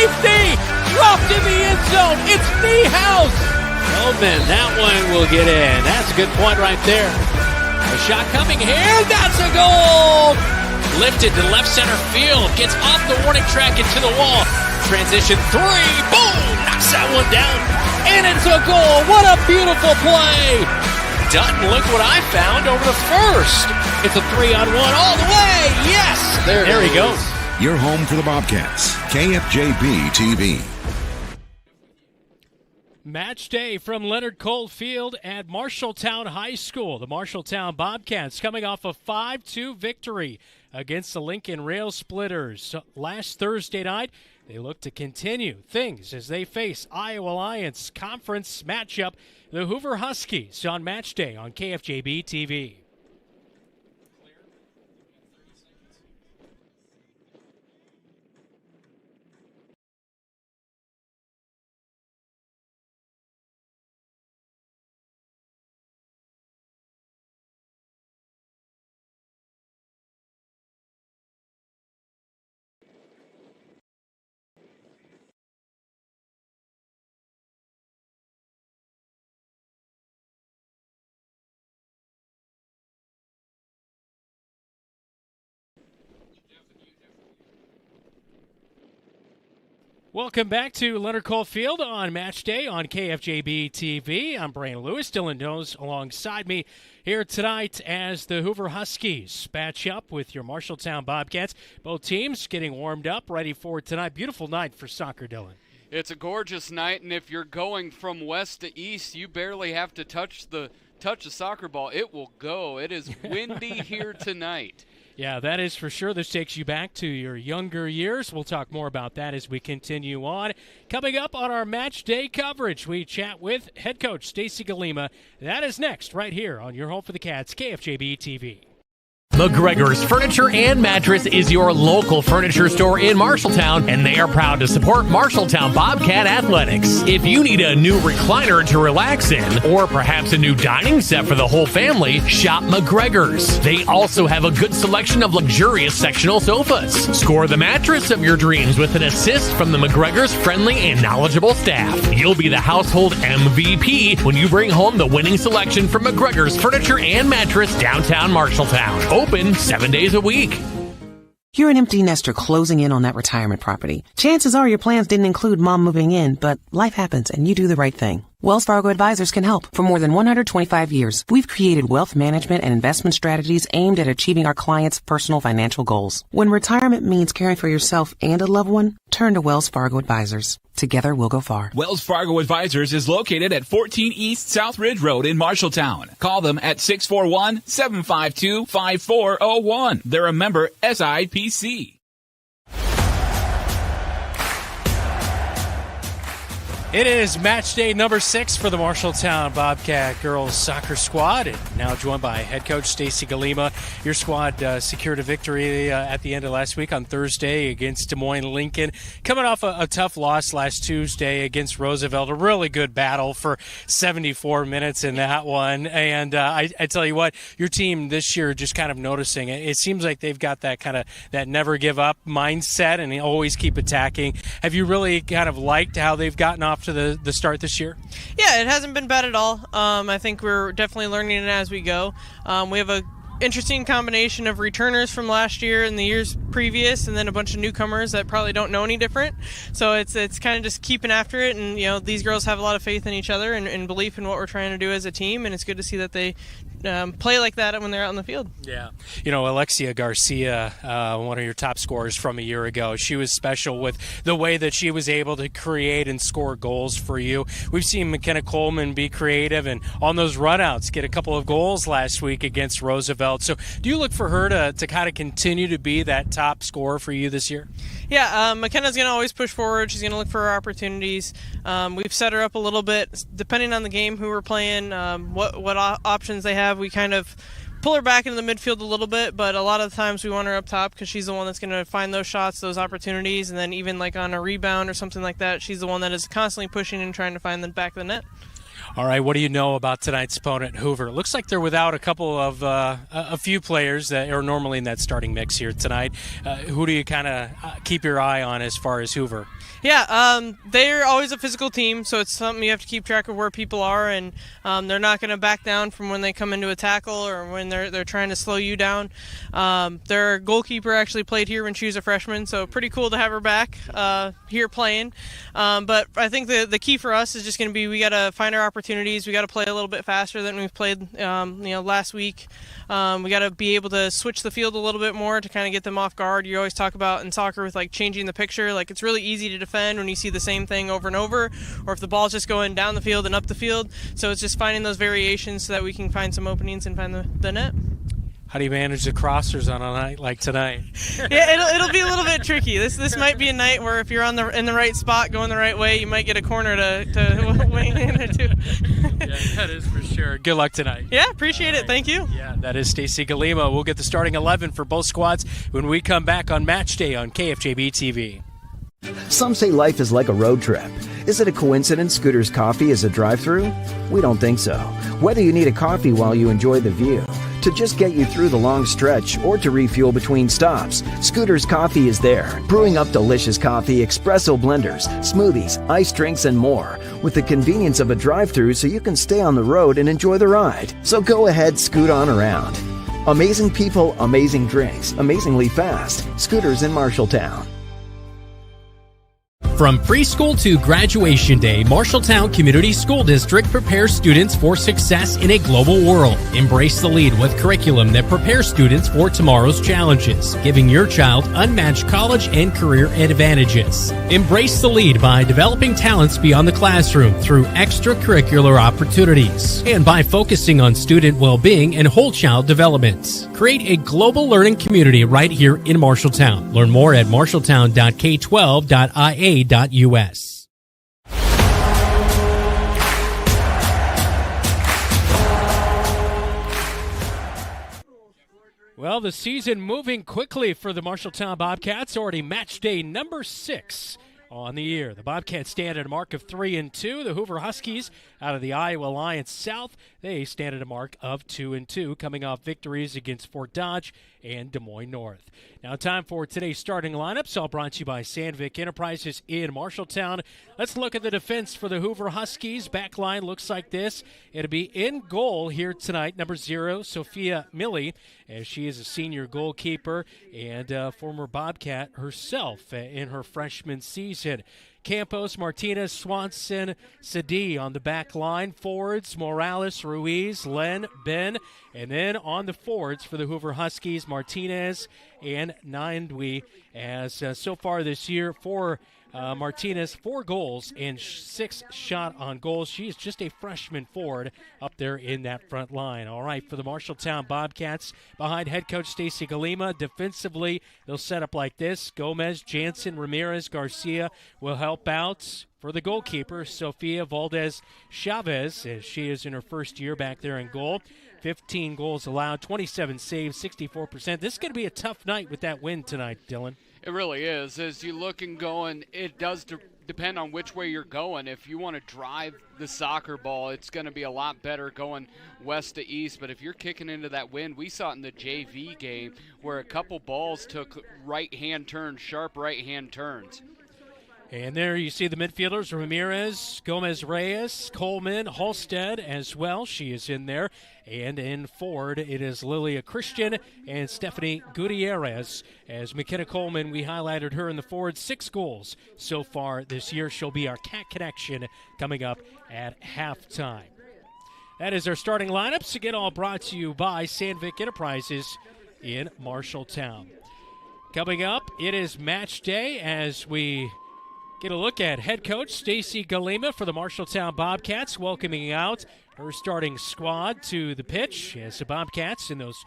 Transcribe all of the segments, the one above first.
safety, dropped in the end zone. It's Niehaus. Feldman, that one will get in. That's a good point right there. A shot coming here. That's a goal. Lifted to left center field. Gets off the warning track into the wall. Transition three. Boom. Knocks that one down. And it's a goal. What a beautiful play. Dutton, look what I found over the first. It's a 3-on-1 all the way. Yes. There he goes. Your home for the Bobcats. KFJB-TV. Match day from Leonard Cole Field at Marshalltown High School. The Marshalltown Bobcats coming off a 5-2 victory against the Lincoln Rail Splitters last Thursday night. They look to continue things as they face Iowa Alliance Conference matchup, the Hoover Huskies, on match day on KFJB-TV. Welcome back to Leonard Cole Field on Match Day on KFJB-TV. I'm Brian Lewis. Dylan Knows alongside me here tonight as the Hoover Huskies match up with your Marshalltown Bobcats. Both teams getting warmed up, ready for tonight. Beautiful night for soccer, Dylan. It's a gorgeous night, and if you're going from west to east, you barely have to touch the soccer ball. It will go. It is windy here tonight. Yeah, that is for sure. This takes you back to your younger years. We'll talk more about that as we continue on. Coming up on our match day coverage, we chat with head coach Stacy Galema. That is next right here on your home for the Cats, KFJB-TV. McGregor's Furniture and Mattress is your local furniture store in Marshalltown, and they are proud to support Marshalltown Bobcat Athletics. If you need a new recliner to relax in, or perhaps a new dining set for the whole family, shop McGregor's. They also have a good selection of luxurious sectional sofas. Score the mattress of your dreams with an assist from the McGregor's friendly and knowledgeable staff. You'll be the household MVP when you bring home the winning selection from McGregor's Furniture and Mattress, downtown Marshalltown. Open 7 days a week. You're an empty nester closing in on that retirement property. Chances are your plans didn't include mom moving in, but life happens and you do the right thing. Wells Fargo Advisors can help. For more than 125 years, we've created wealth management and investment strategies aimed at achieving our clients' personal financial goals. When retirement means caring for yourself and a loved one, turn to Wells Fargo Advisors. Together, we'll go far. Wells Fargo Advisors is located at 14 East South Ridge Road in Marshalltown. Call them at 641-752-5401. They're a member SIPC. It is match day number 6 for the Marshalltown Bobcat girls soccer squad, and now joined by head coach Stacy Galema. Your squad secured a victory at the end of last week on Thursday against Des Moines Lincoln, coming off a tough loss last Tuesday against Roosevelt. A really good battle for 74 minutes in that one, and I tell you what, your team this year just kind of noticing it. It seems like they've got that kind of that never give up mindset and they always keep attacking. Have you really kind of liked how they've gotten off to the start this year? Yeah, it hasn't been bad at all. I think we're definitely learning it as we go. We have a interesting combination of returners from last year and the years previous, and then a bunch of newcomers that probably don't know any different. So it's kind of just keeping after it, and these girls have a lot of faith in each other and belief in what we're trying to do as a team, and it's good to see that they play like that when they're out on the field. Yeah. Alexia Garcia, one of your top scorers from a year ago, she was special with the way that she was able to create and score goals for you. We've seen McKenna Coleman be creative and on those runouts get a couple of goals last week against Roosevelt. So do you look for her to kind of continue to be that top scorer for you this year? Yeah, McKenna's going to always push forward. She's going to look for her opportunities. We've set her up a little bit, depending on the game, who we're playing, what options they have. We kind of pull her back into the midfield a little bit, but a lot of the times we want her up top because she's the one that's going to find those shots, those opportunities, and then even like on a rebound or something like that, she's the one that is constantly pushing and trying to find the back of the net. All right, what do you know about tonight's opponent, Hoover? It looks like they're without a few players that are normally in that starting mix here tonight. Who do you kind of keep your eye on as far as Hoover? Yeah, they're always a physical team, so it's something you have to keep track of where people are, and they're not going to back down from when they come into a tackle or when they're trying to slow you down. Their goalkeeper actually played here when she was a freshman, so pretty cool to have her back here playing. But I think the key for us is just going to be we got to find our opportunities. We got to play a little bit faster than we've played last week. We got to be able to switch the field a little bit more to kind of get them off guard. You always talk about in soccer with like changing the picture. Like it's really easy to defend when you see the same thing over and over, or if the ball's just going down the field and up the field. So it's just finding those variations so that we can find some openings and find the net. How do you manage the crossers on a night like tonight? Yeah, it'll be a little bit tricky. This might be a night where if you're in the right spot, going the right way, you might get a corner to wing in or two. Yeah, that is for sure. Good luck tonight. Yeah, appreciate it. Thank you. Yeah, that is Stacy Galema. We'll get the starting 11 for both squads when we come back on Match Day on KFJB-TV. Some say life is like a road trip. Is it a coincidence Scooter's Coffee is a drive-thru? We don't think so. Whether you need a coffee while you enjoy the view, to just get you through the long stretch, or to refuel between stops, Scooter's Coffee is there, brewing up delicious coffee, espresso blenders, smoothies, iced drinks, and more, with the convenience of a drive-thru so you can stay on the road and enjoy the ride. So go ahead, scoot on around. Amazing people, amazing drinks, amazingly fast. Scooters in Marshalltown. From preschool to graduation day, Marshalltown Community School District prepares students for success in a global world. Embrace the lead with curriculum that prepares students for tomorrow's challenges, giving your child unmatched college and career advantages. Embrace the lead by developing talents beyond the classroom through extracurricular opportunities and by focusing on student well-being and whole child development. Create a global learning community right here in Marshalltown. Learn more at marshalltown.k12.ia.us. Well, the season moving quickly for the Marshalltown Bobcats. Already match day number 6 on the year. The Bobcats stand at a mark of 3-2. The Hoover Huskies out of the Iowa Alliance South, they stand at a mark of 2-2, coming off victories against Fort Dodge and Des Moines North. Now time for today's starting lineups, all brought to you by Sandvik Enterprises in Marshalltown. Let's look at the defense for the Hoover Huskies. Back line looks like this. It'll be in goal here tonight, number 0, Sophia Milley, as she is a senior goalkeeper and former Bobcat herself in her freshman season. Campos, Martinez, Swanson, Sadi on the back line. Forwards, Morales, Ruiz, Len, Ben. And then on the forwards for the Hoover Huskies, Martinez and Nindwe. As so far this year, for Martinez, 4 goals and 6 shot on goals. She is just a freshman forward up there in that front line. All right, for the Marshalltown Bobcats, behind head coach Stacy Galema, defensively, they'll set up like this. Gomez, Jansen, Ramirez, Garcia will help out. For the goalkeeper, Sofia Valdez Chavez, as she is in her first year back there in goal. 15 goals allowed, 27 saves, 64%. This is going to be a tough night with that win tonight, Dylan. It really is. As you look and going, it does depend on which way you're going. If you want to drive the soccer ball, it's going to be a lot better going west to east. But if you're kicking into that wind, we saw it in the JV game where a couple balls took right-hand turns, sharp right-hand turns. And there you see the midfielders, Ramirez, Gomez-Reyes, Coleman, Halstead as well. She is in there. And in forward, it is Lilia Christian and Stephanie Gutierrez. As McKenna Coleman, we highlighted her in the forward, 6 goals so far this year. She'll be our Cat Connection coming up at halftime. That is our starting lineups. Again, all brought to you by Sandvik Enterprises in Marshalltown. Coming up, it is match day as we get a look at head coach Stacy Galema for the Marshalltown Bobcats, welcoming out her starting squad to the pitch as the Bobcats in those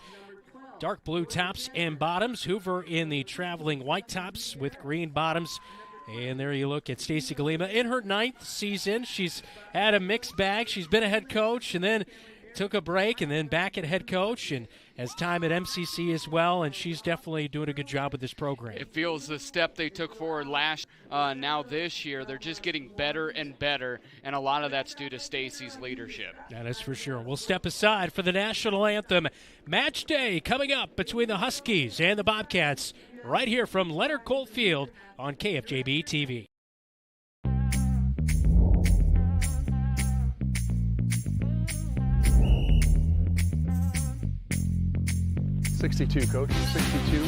dark blue tops and bottoms. Hoover in the traveling white tops with green bottoms. And there you look at Stacy Galema in her 9th season. She's had a mixed bag. She's been a head coach and then took a break and then back at head coach. And has time at MCC as well, and she's definitely doing a good job with this program. It feels the step they took forward last now this year. They're just getting better and better, and a lot of that's due to Stacy's leadership. That is for sure. We'll step aside for the national anthem. Match day coming up between the Huskies and the Bobcats right here from Leonard Cole Field on KFJB-TV. .62, Coach, 62.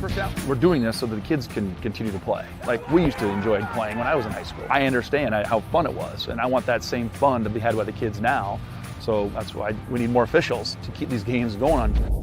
First down. We're doing this so that the kids can continue to play. Like we used to enjoy playing when I was in high school. I understand how fun it was, and I want that same fun to be had by the kids now. So that's why we need more officials to keep these games going on.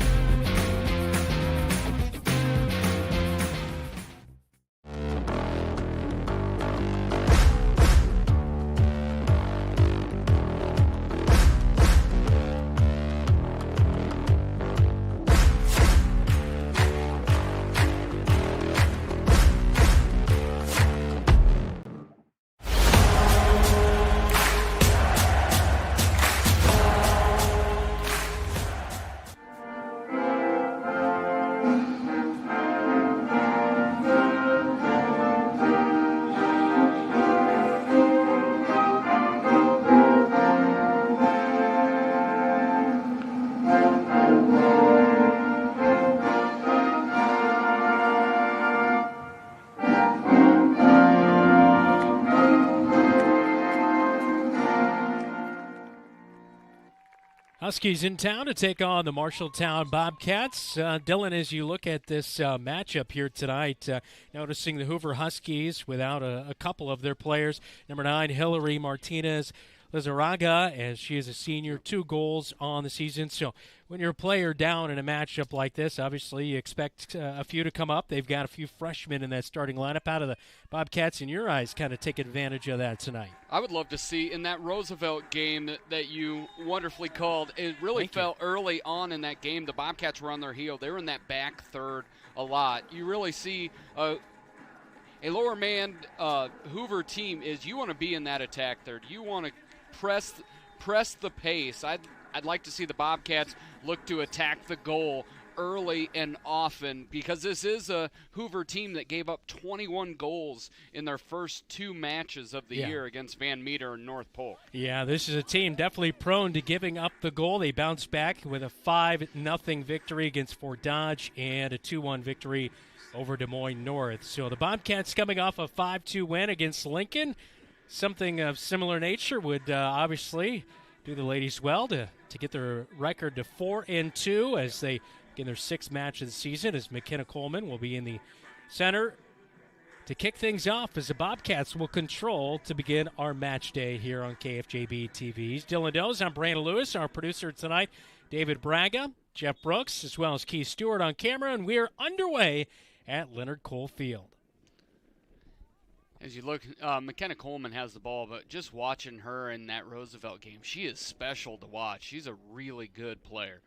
Huskies in town to take on the Marshalltown Bobcats. Dylan, as you look at this matchup here tonight, noticing the Hoover Huskies without a couple of their players. Number 9, Hillary Martinez Lizarraga, as she is a senior, 2 goals on the season. So when you're a player down in a matchup like this, obviously you expect a few to come up. They've got a few freshmen in that starting lineup. How do the Bobcats, in your eyes, kind of take advantage of that tonight? I would love to see in that Roosevelt game that you wonderfully called, it really felt early on in that game. The Bobcats were on their heel. They were in that back third a lot. You really see a lower man Hoover team is you want to be in that attack third. You want to press the pace. I'd like to see the Bobcats look to attack the goal early and often, because this is a Hoover team that gave up 21 goals in their first 2 matches of the year against Van Meter and North Polk. Yeah, this is a team definitely prone to giving up the goal. They bounced back with a 5-0 victory against Fort Dodge and a 2-1 victory over Des Moines North. So the Bobcats coming off a 5-2 win against Lincoln. Something of similar nature would obviously do the ladies well to get their record to 4-2 as they begin their 6th match of the season, as McKenna Coleman will be in the center to kick things off as the Bobcats will control to begin our match day here on KFJB-TV. Dylan Does, I'm Brandon Lewis, our producer tonight, David Braga, Jeff Brooks, as well as Keith Stewart on camera, and we're underway at Leonard Cole Field. As you look, McKenna Coleman has the ball, but just watching her in that Roosevelt game, she is special to watch. She's a really good player.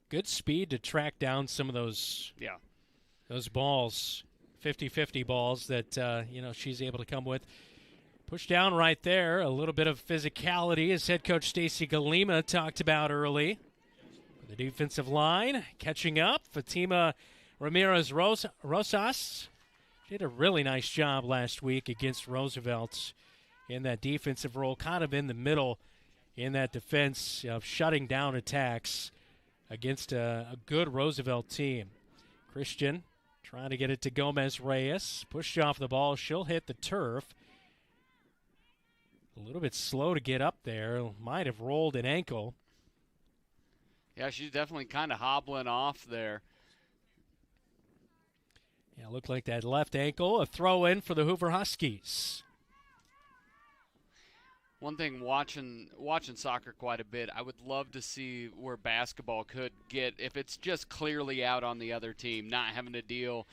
Good speed to track down some of those balls, 50-50 balls that she's able to come with. Push down right there, a little bit of physicality, as head coach Stacy Galema talked about early. The defensive line catching up. Fatima Ramirez Rosas did a really nice job last week against Roosevelt in that defensive role, kind of in the middle in that defense of shutting down attacks against a good Roosevelt team. Christian trying to get it to Gomez Reyes. Pushed off the ball. She'll hit the turf. A little bit slow to get up there. Might have rolled an ankle. Yeah, she's definitely kind of hobbling off there. Yeah, looked like that left ankle. A throw in for the Hoover Huskies. One thing, watching soccer quite a bit, I would love to see where basketball could get, if it's just clearly out on the other team, not having to deal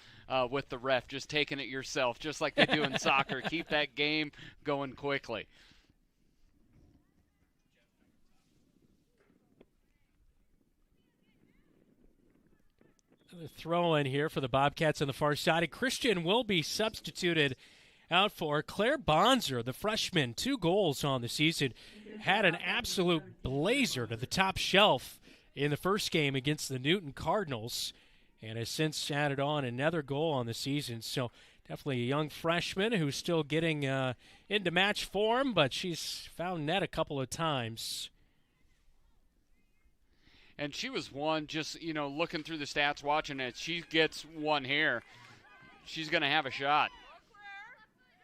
with the ref, just taking it yourself, just like they do in soccer. Keep that game going quickly. Another throw in here for the Bobcats on the far side. And Christian will be substituted out for Claire Bonzer, the freshman, 2 goals on the season. Had an absolute blazer to the top shelf in the first game against the Newton Cardinals, and has since added on another goal on the season. So definitely a young freshman who's still getting into match form, but she's found net a couple of times. And she was one, just, looking through the stats, watching it, she gets one here. She's going to have a shot.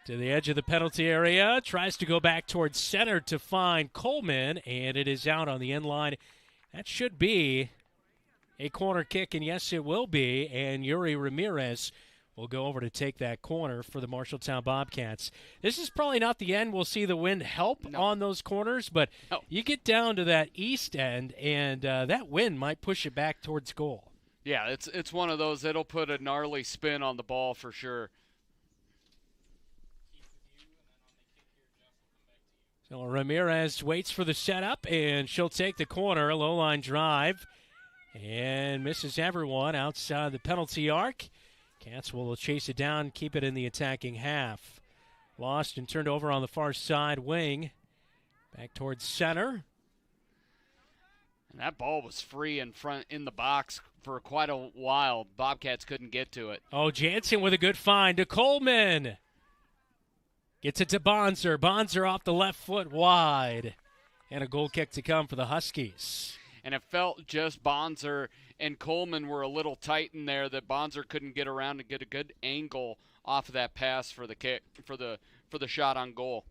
To the edge of the penalty area, tries to go back towards center to find Coleman, and it is out on the end line. That should be a corner kick, and yes, it will be, and Yuri Ramirez will go over to take that corner for the Marshalltown Bobcats. This is probably not the end. We'll see the wind help on those corners, but you get down to that east end, and that wind might push it back towards goal. Yeah, it's one of those. It'll put a gnarly spin on the ball for sure. So Ramirez waits for the setup, and she'll take the corner, low-line drive, and misses everyone outside the penalty arc. Cats will chase it down, keep it in the attacking half. Lost and turned over on the far side wing. Back towards center. And that ball was free in front in the box for quite a while. Bobcats couldn't get to it. Oh, Jansen with a good find to Coleman. Gets it to Bonzer. Bonzer off the left foot wide. And a goal kick to come for the Huskies. And it felt just Bonzer and Coleman were a little tight in there that Bonzer couldn't get around and get a good angle off of that pass for the kick for the shot on goal.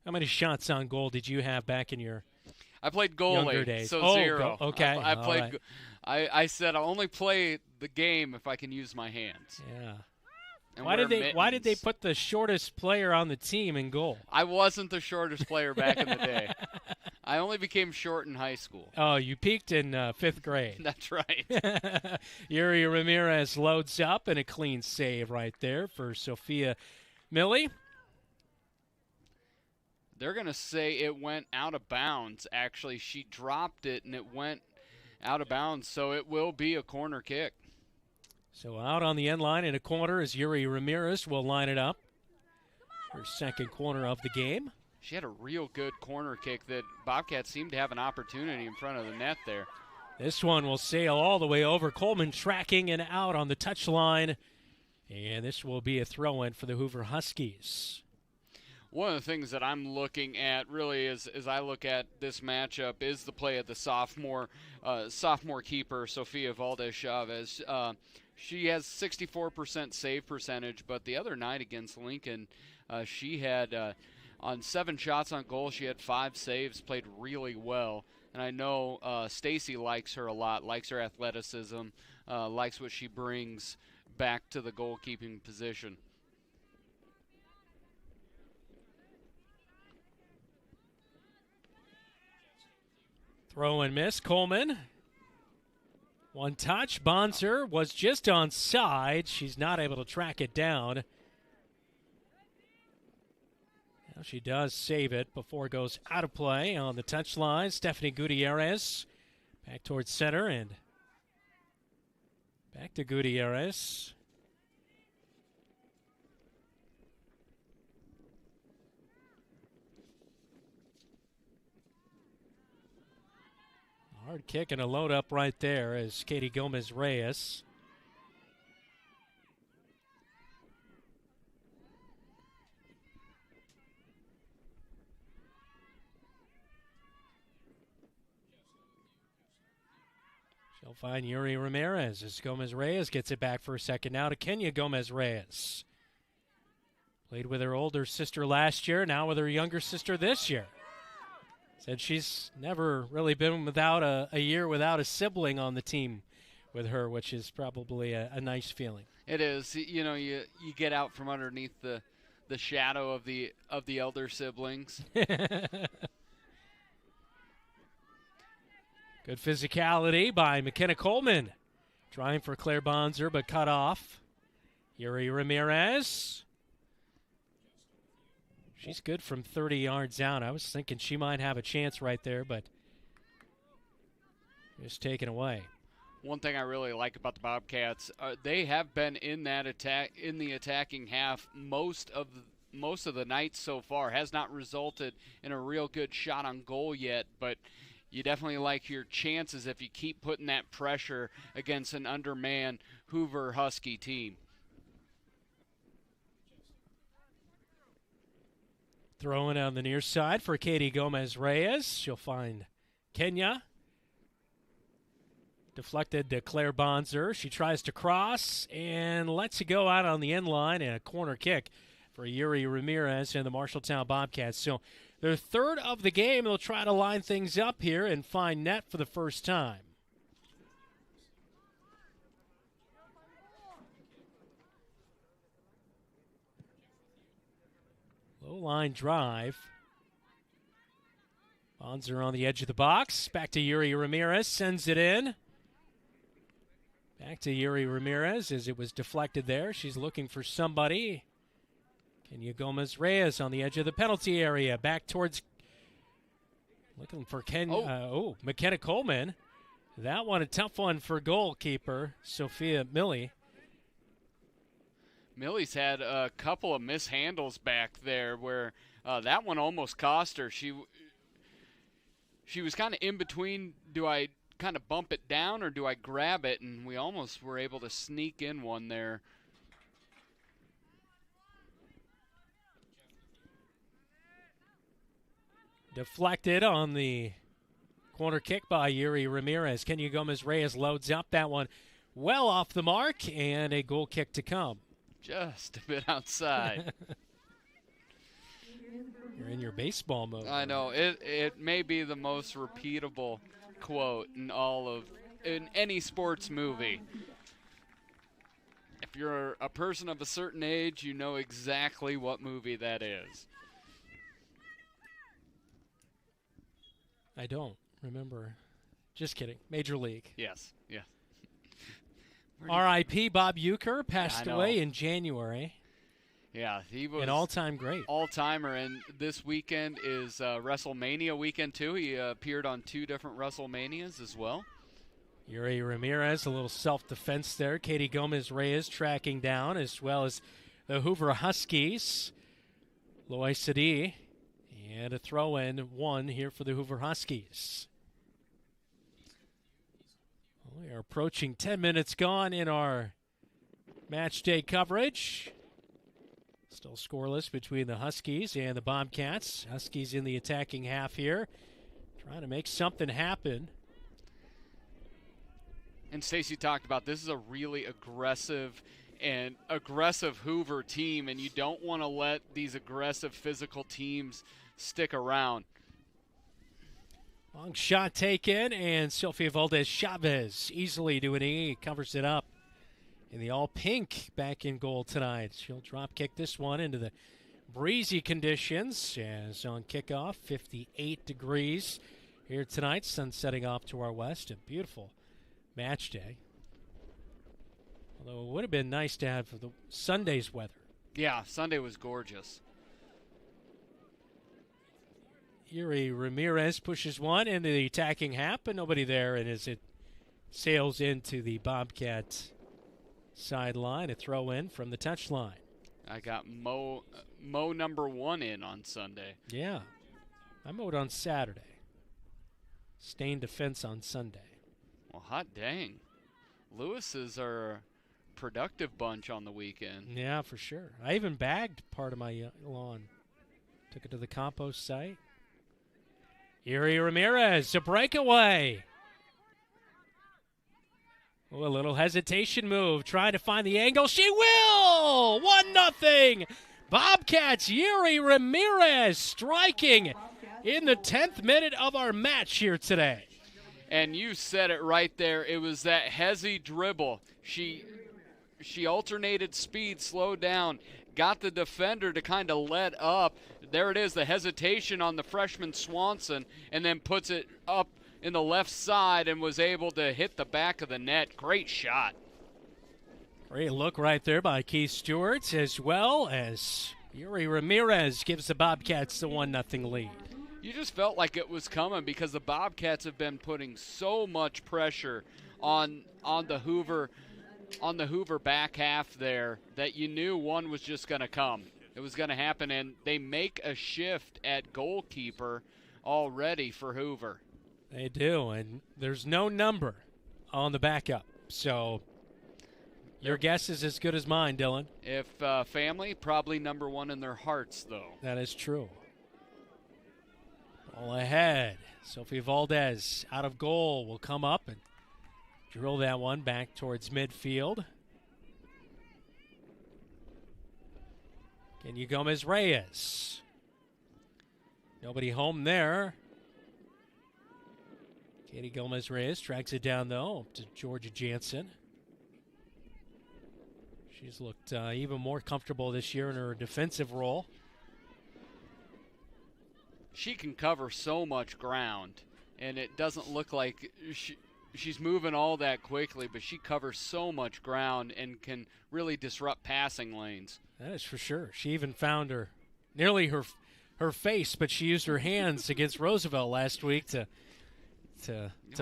How many shots on goal did you have back in your I played younger days? So 0. Okay. I played. Right. I said I'll only play the game if I can use my hands. Yeah. And why did they put the shortest player on the team in goal? I wasn't the shortest player back in the day. I only became short in high school. Oh, you peaked in 5th grade. That's right. Yuri Ramirez loads up, and a clean save right there for Sophia Millie. They're going to say it went out of bounds. Actually, she dropped it, and it went out of bounds, so it will be a corner kick. So out on the end line in a corner as Yuri Ramirez will line it up. Her second corner of the game. She had a real good corner kick that Bobcats seemed to have an opportunity in front of the net there. This one will sail all the way over. Coleman tracking and out on the touchline. And this will be a throw-in for the Hoover Huskies. One of the things that I'm looking at really as I look at this matchup is the play of the sophomore keeper, Sofia Valdez-Chavez. She has 64% save percentage, but the other night against Lincoln, she had on 7 shots on goal, she had 5 saves, played really well. And I know Stacy likes her a lot, likes her athleticism, likes what she brings back to the goalkeeping position. Throw and miss, Coleman. One touch. Bonzer was just onside. She's not able to track it down. Now she does save it before it goes out of play on the touchline. Stephanie Gutierrez back towards center and back to Gutierrez. Hard kick and a load up right there as Katie Gomez-Reyes. She'll find Yuri Ramirez as Gomez-Reyes gets it back for a second now to Kenya Gomez-Reyes. Played with her older sister last year, now with her younger sister this year. Said she's never really been without a year without a sibling on the team with her, which is probably a nice feeling. It is. You know, you get out from underneath the shadow of the elder siblings. Good physicality by McKenna Coleman. Trying for Claire Bonzer, but cut off. Yuri Ramirez. She's good from 30 yards out. I was thinking she might have a chance right there, but just taken away. one thing I really like about the Bobcats, they have been in the attacking half most of the night so far. Has not resulted in a real good shot on goal yet, but you definitely like your chances if you keep putting that pressure against an undermanned Hoover Husky team. Throwing on the near side for Katie Gomez-Reyes. She'll find Kenya. Deflected to Claire Bonzer. She tries to cross and lets it go out on the end line, and a corner kick for Yuri Ramirez and the Marshalltown Bobcats. So their third of the game. They'll try to line things up here and find net for the first time. Low line drive. Bonzer on the edge of the box. Back to Yuri Ramirez. Sends it in. Back to Yuri Ramirez as it was deflected there. She's looking for somebody. Kenya Gomez-Reyes on the edge of the penalty area. Back towards... Looking for McKenna Coleman. That one a tough one for goalkeeper Sophia Millie. Millie's had a couple of mishandles back there where that one almost cost her. She was kind of in between, do I kind of bump it down or do I grab it? And we almost were able to sneak in one there. Deflected on the corner kick by Yuri Ramirez. Kenya Gomez-Reyes loads up that one well off the mark, and a goal kick to come. Just a bit outside. You're in your baseball mode. I know. It may be the most repeatable quote in any sports movie. If you're a person of a certain age, you know exactly what movie that is. I don't remember. Just kidding. Major League. Yes. R.I.P. Bob Uecker passed away in January. Yeah, he was an all-time great. All-timer, and this weekend is WrestleMania weekend, too. He appeared on 2 different WrestleManias as well. Yuri Ramirez, a little self-defense there. Katie Gomez-Reyes tracking down, as well as the Hoover Huskies. Lois Sadi, and a throw-in one here for the Hoover Huskies. We are approaching 10 minutes gone in our match day coverage. Still scoreless between the Huskies and the Bobcats. Huskies in the attacking half here, trying to make something happen. And Stacy talked about this is a really aggressive Hoover team, and you don't want to let these aggressive physical teams stick around. Long shot taken, and Sofia Valdez-Chavez easily doing it. Covers it up in the all-pink back in goal tonight. She'll drop kick this one into the breezy conditions as on kickoff, 58 degrees here tonight. Sun setting off to our west. A beautiful match day. Although it would have been nice to have the Sunday's weather. Yeah, Sunday was gorgeous. Yuri Ramirez pushes one into the attacking half, but nobody there, and as it sails into the Bobcat sideline, a throw in from the touchline. I got Mo number 1 in on Sunday. Yeah, I mowed on Saturday. Stained defense on Sunday. Well, hot dang. Lewis's are a productive bunch on the weekend. Yeah, for sure. I even bagged part of my lawn. Took it to the compost site. Yuri Ramirez, a breakaway. Oh, a little hesitation move, trying to find the angle. She will! 1-0. Bobcats, Yuri Ramirez striking in the 10th minute of our match here today. And you said it right there. It was that hezzy dribble. She alternated speed, slowed down, got the defender to kind of let up. There it is, the hesitation on the freshman Swanson, and then puts it up in the left side and was able to hit the back of the net. Great shot. Great look right there by Keith Stewart, as well as Yuri Ramirez gives the Bobcats the 1-0 lead. You just felt like it was coming because the Bobcats have been putting so much pressure on the Hoover back half there that you knew one was just going to come. It was going to happen, and they make a shift at goalkeeper already for Hoover. They do, and there's no number on the backup. So your guess is as good as mine, Dylan. If family, probably number one in their hearts, though. That is true. All ahead. Sophie Valdez out of goal will come up and drill that one back towards midfield. Kenya Gomez-Reyes. Nobody home there. Katie Gomez-Reyes tracks it down, though, to Georgia Jansen. She's looked even more comfortable this year in her defensive role. She can cover so much ground, and it doesn't look like she's moving all that quickly, but she covers so much ground and can really disrupt passing lanes. That is for sure. She even found nearly her face, but she used her hands against Roosevelt last week to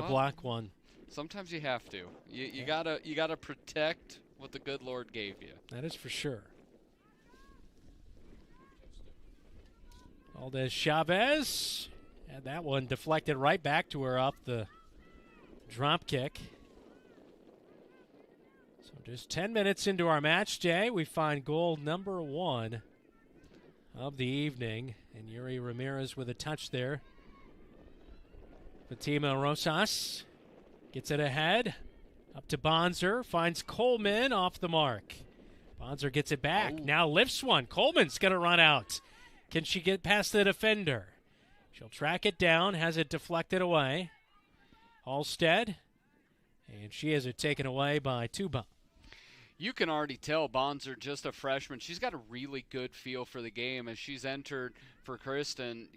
block one. Sometimes you have to. You gotta protect what the good Lord gave you. That is for sure. Valdez Chavez, and that one deflected right back to her off the drop kick. So just 10 minutes into our match day, we find goal number 1 of the evening, and Yuri Ramirez with a touch there. Fatima Rosas gets it ahead, up to Bonzer, finds Coleman off the mark. Bonzer gets it back, now lifts one. Coleman's going to run out. Can she get past the defender? She'll track it down, has it deflected away. Halstead, and she has it taken away by Tuba. You can already tell Bonzer, just a freshman, she's got a really good feel for the game as she's entered for Kristen.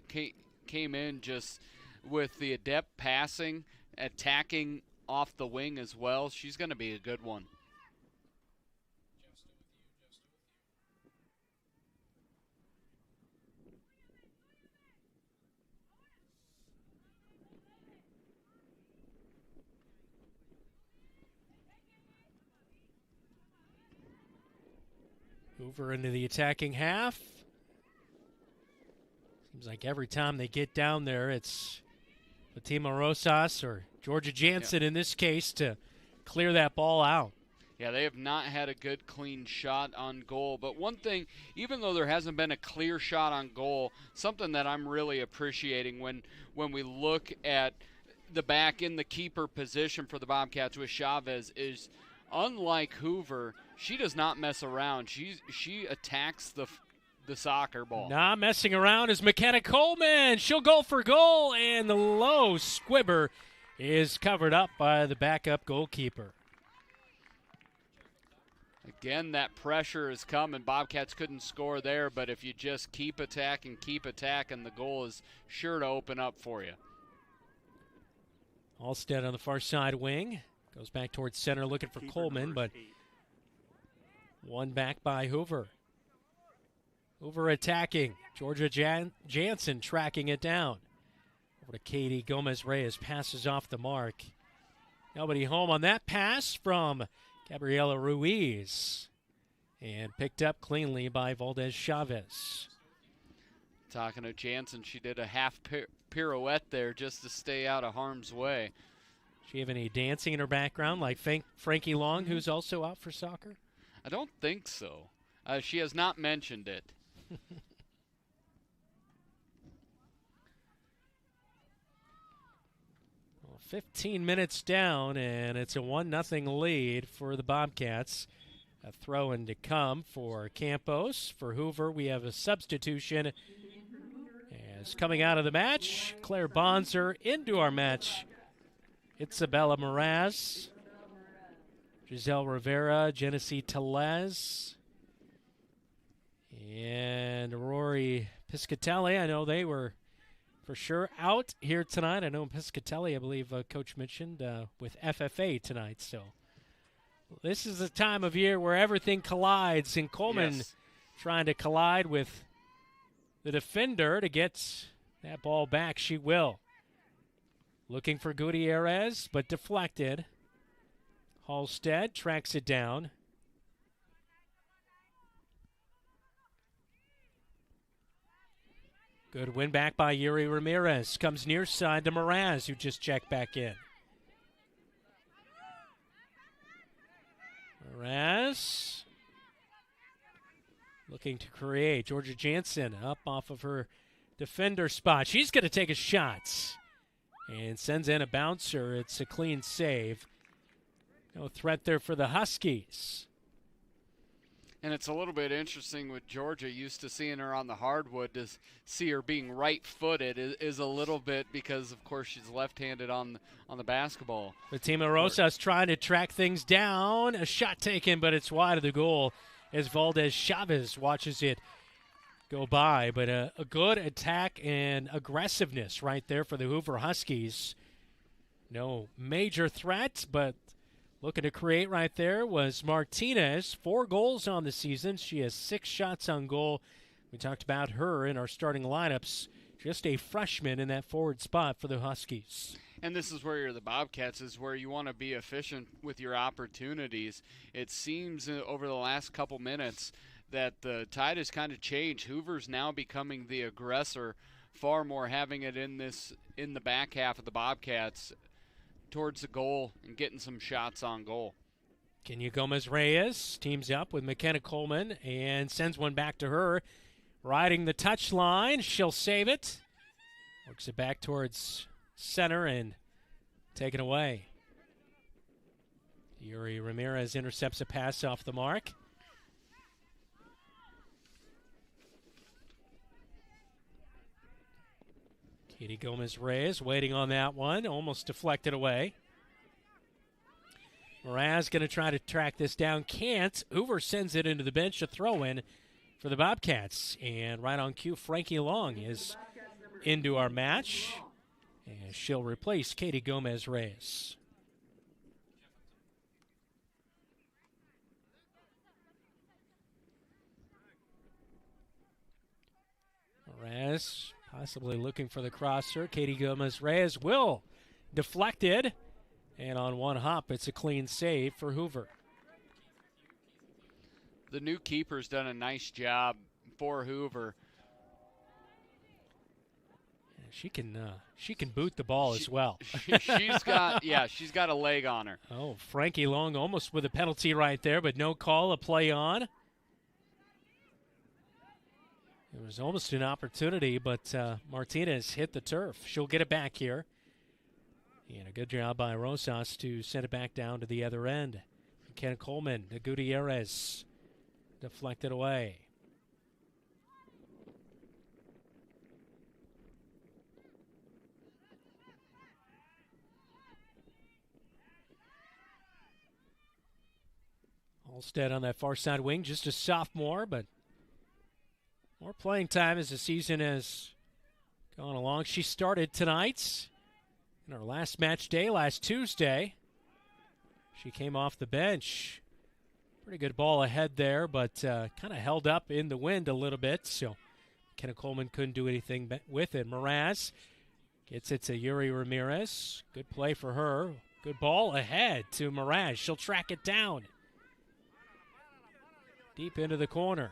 Came in just with the adept passing, attacking off the wing as well. She's going to be a good one. Hoover into the attacking half. Seems like every time they get down there, it's Fatima Rosas or Georgia Jansen in this case to clear that ball out. Yeah, they have not had a good, clean shot on goal. But one thing, even though there hasn't been a clear shot on goal, something that I'm really appreciating when we look at the back in the keeper position for the Bobcats with Chavez is, unlike Hoover, she does not mess around. She attacks the soccer ball. Not messing around is McKenna Coleman. She'll go for goal, and the low squibber is covered up by the backup goalkeeper. Again, that pressure is coming. Bobcats couldn't score there, but if you just keep attacking, the goal is sure to open up for you. Halstead on the far side wing. Goes back towards center looking for Coleman, but one back by Hoover. Hoover attacking. Georgia Jansen tracking it down. Over to Katie Gomez-Reyes. Passes off the mark. Nobody home on that pass from Gabriela Ruiz. And picked up cleanly by Valdez Chavez. Talking to Jansen, she did a half pirouette there just to stay out of harm's way. She have any dancing in her background like Frankie Long, who's also out for soccer? I don't think so. She has not mentioned it. 15 minutes down, and it's a 1-0 lead for the Bobcats. A throw-in to come for Campos. For Hoover, we have a substitution. As coming out of the match, Claire Bonzer into our match. Isabella Moraz, Giselle Rivera, Genesee Telez, and Rory Piscatelli. I know they were for sure out here tonight. I know Piscatelli, I believe Coach mentioned, with FFA tonight. So this is the time of year where everything collides, and Coleman trying to collide with the defender to get that ball back, she will. Looking for Gutierrez, but deflected. Halstead tracks it down. Good win back by Yuri Ramirez. Comes near side to Mraz, who just checked back in. Mraz looking to create. Georgia Jansen up off of her defender spot. She's going to take a shot and sends in a bouncer. It's a clean save. No threat there for the Huskies. And it's a little bit interesting with Georgia. Used to seeing her on the hardwood. To see her being right-footed is a little bit because, of course, she's left-handed on the basketball. Fatima Rosas trying to track things down. A shot taken, but it's wide of the goal as Valdez Chavez watches it go by. But a good attack and aggressiveness right there for the Hoover Huskies. No major threat, but looking to create right there was Martinez. 4 goals on the season. She has 6 shots on goal. We talked about her in our starting lineups. Just a freshman in that forward spot for the Huskies. And this is where you're the Bobcats, is where you want to be efficient with your opportunities. It seems over the last couple minutes that the tide has kind of changed. Hoover's now becoming the aggressor, far more having it in the back half of the Bobcats towards the goal and getting some shots on goal. Kenya Gomez-Reyes teams up with McKenna Coleman and sends one back to her. Riding the touch line, she'll save it. Works it back towards center and taken away. Yuri Ramirez intercepts a pass off the mark. Katie Gomez-Reyes waiting on that one, almost deflected away. Mraz going to try to track this down, can't. Hoover sends it into the bench, a throw-in for the Bobcats. And right on cue, Frankie Long is into our match. And she'll replace Katie Gomez-Reyes. Mraz possibly looking for the crosser. Katie Gomez-Reyes will deflected. And on one hop, it's a clean save for Hoover. The new keeper's done a nice job for Hoover. She can boot the ball as well. She's got a leg on her. Oh, Frankie Long almost with a penalty right there, but no call, a play on. It was almost an opportunity, but Martinez hit the turf. She'll get it back here. And a good job by Rosas to send it back down to the other end. Ken Coleman to Gutierrez. Deflected away. Halstead on that far side wing, just a sophomore, but more playing time as the season has gone along. She started tonight in our last match day, last Tuesday. She came off the bench. Pretty good ball ahead there, but kind of held up in the wind a little bit, so Kenna Coleman couldn't do anything with it. Mraz gets it to Yuri Ramirez. Good play for her. Good ball ahead to Mraz. She'll track it down. Deep into the corner.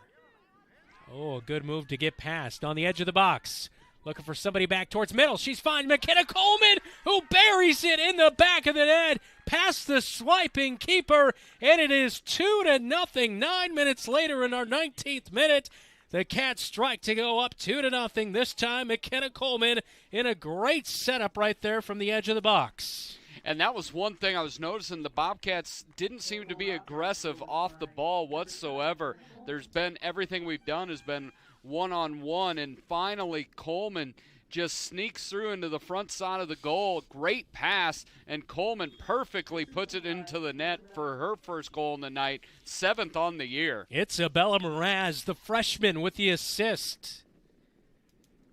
Oh, a good move to get past on the edge of the box. Looking for somebody back towards middle. She's fine. McKenna Coleman, who buries it in the back of the net, past the swiping keeper, and it is 2-0. 9 minutes later in our 19th minute, the Cats strike to go up 2-0. This time, McKenna Coleman in a great setup right there from the edge of the box. And that was one thing I was noticing. The Bobcats didn't seem to be aggressive off the ball whatsoever. There's been everything we've done has been one-on-one, and finally Coleman just sneaks through into the front side of the goal. Great pass, and Coleman perfectly puts it into the net for her first goal in the night, 7th on the year. It's Isabella Mraz, the freshman, with the assist.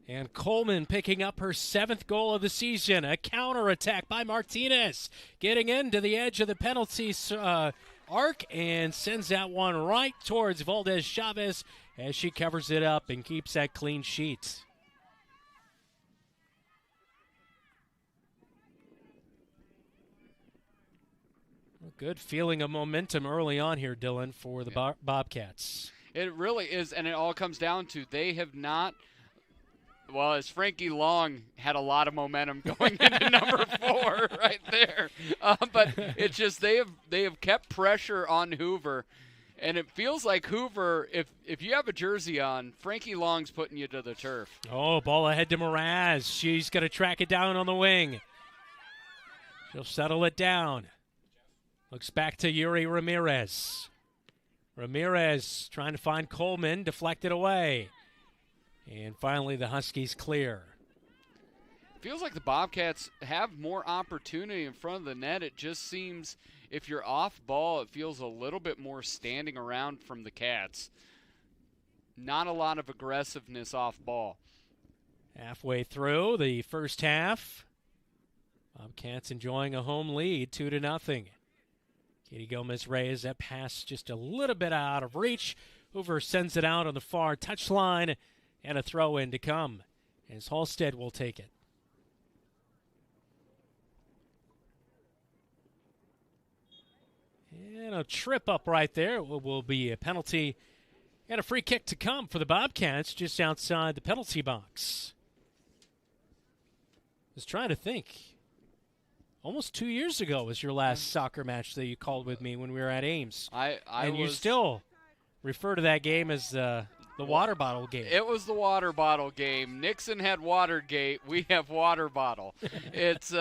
And Coleman picking up her 7th goal of the season. A counterattack by Martinez, getting into the edge of the penalty arc and sends that one right towards Valdez Chavez as she covers it up and keeps that clean sheet. Good feeling of momentum early on here, Dylan, for the Bobcats. It really is, and it all comes down to they have not – well, as Frankie Long had a lot of momentum going into number 4 right there. But it's just they have kept pressure on Hoover, and it feels like Hoover, if you have a jersey on, Frankie Long's putting you to the turf. Oh, ball ahead to Mraz. She's going to track it down on the wing. She'll settle it down. Looks back to Yuri Ramirez. Ramirez trying to find Coleman, deflected away. And finally the Huskies clear. Feels like the Bobcats have more opportunity in front of the net. It just seems if you're off ball, it feels a little bit more standing around from the Cats. Not a lot of aggressiveness off ball. Halfway through the first half, Bobcats enjoying a home lead, 2-0. Katie Gomez-Reyes, that pass just a little bit out of reach. Hoover sends it out on the far touchline, and a throw-in to come as Halstead will take it. And a trip up right there will be a penalty and a free kick to come for the Bobcats just outside the penalty box. I was trying to think. Almost 2 years ago was your last soccer match that you called with me when we were at Ames. You still refer to that game as the water bottle game. It was the water bottle game. Nixon had Watergate. We have water bottle. It's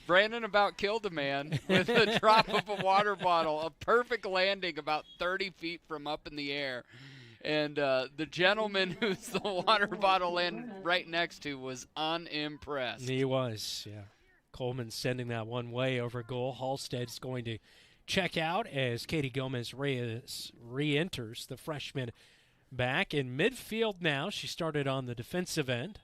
Brandon about killed a man with the drop of a water bottle, a perfect landing about 30 feet from up in the air. And the gentleman who's the water bottle landed right next to was unimpressed. He was, yeah. Coleman sending that one way over goal. Halstead's going to check out as Katie Gomez-Reyes re-enters, the freshman back in midfield now. She started on the defensive end.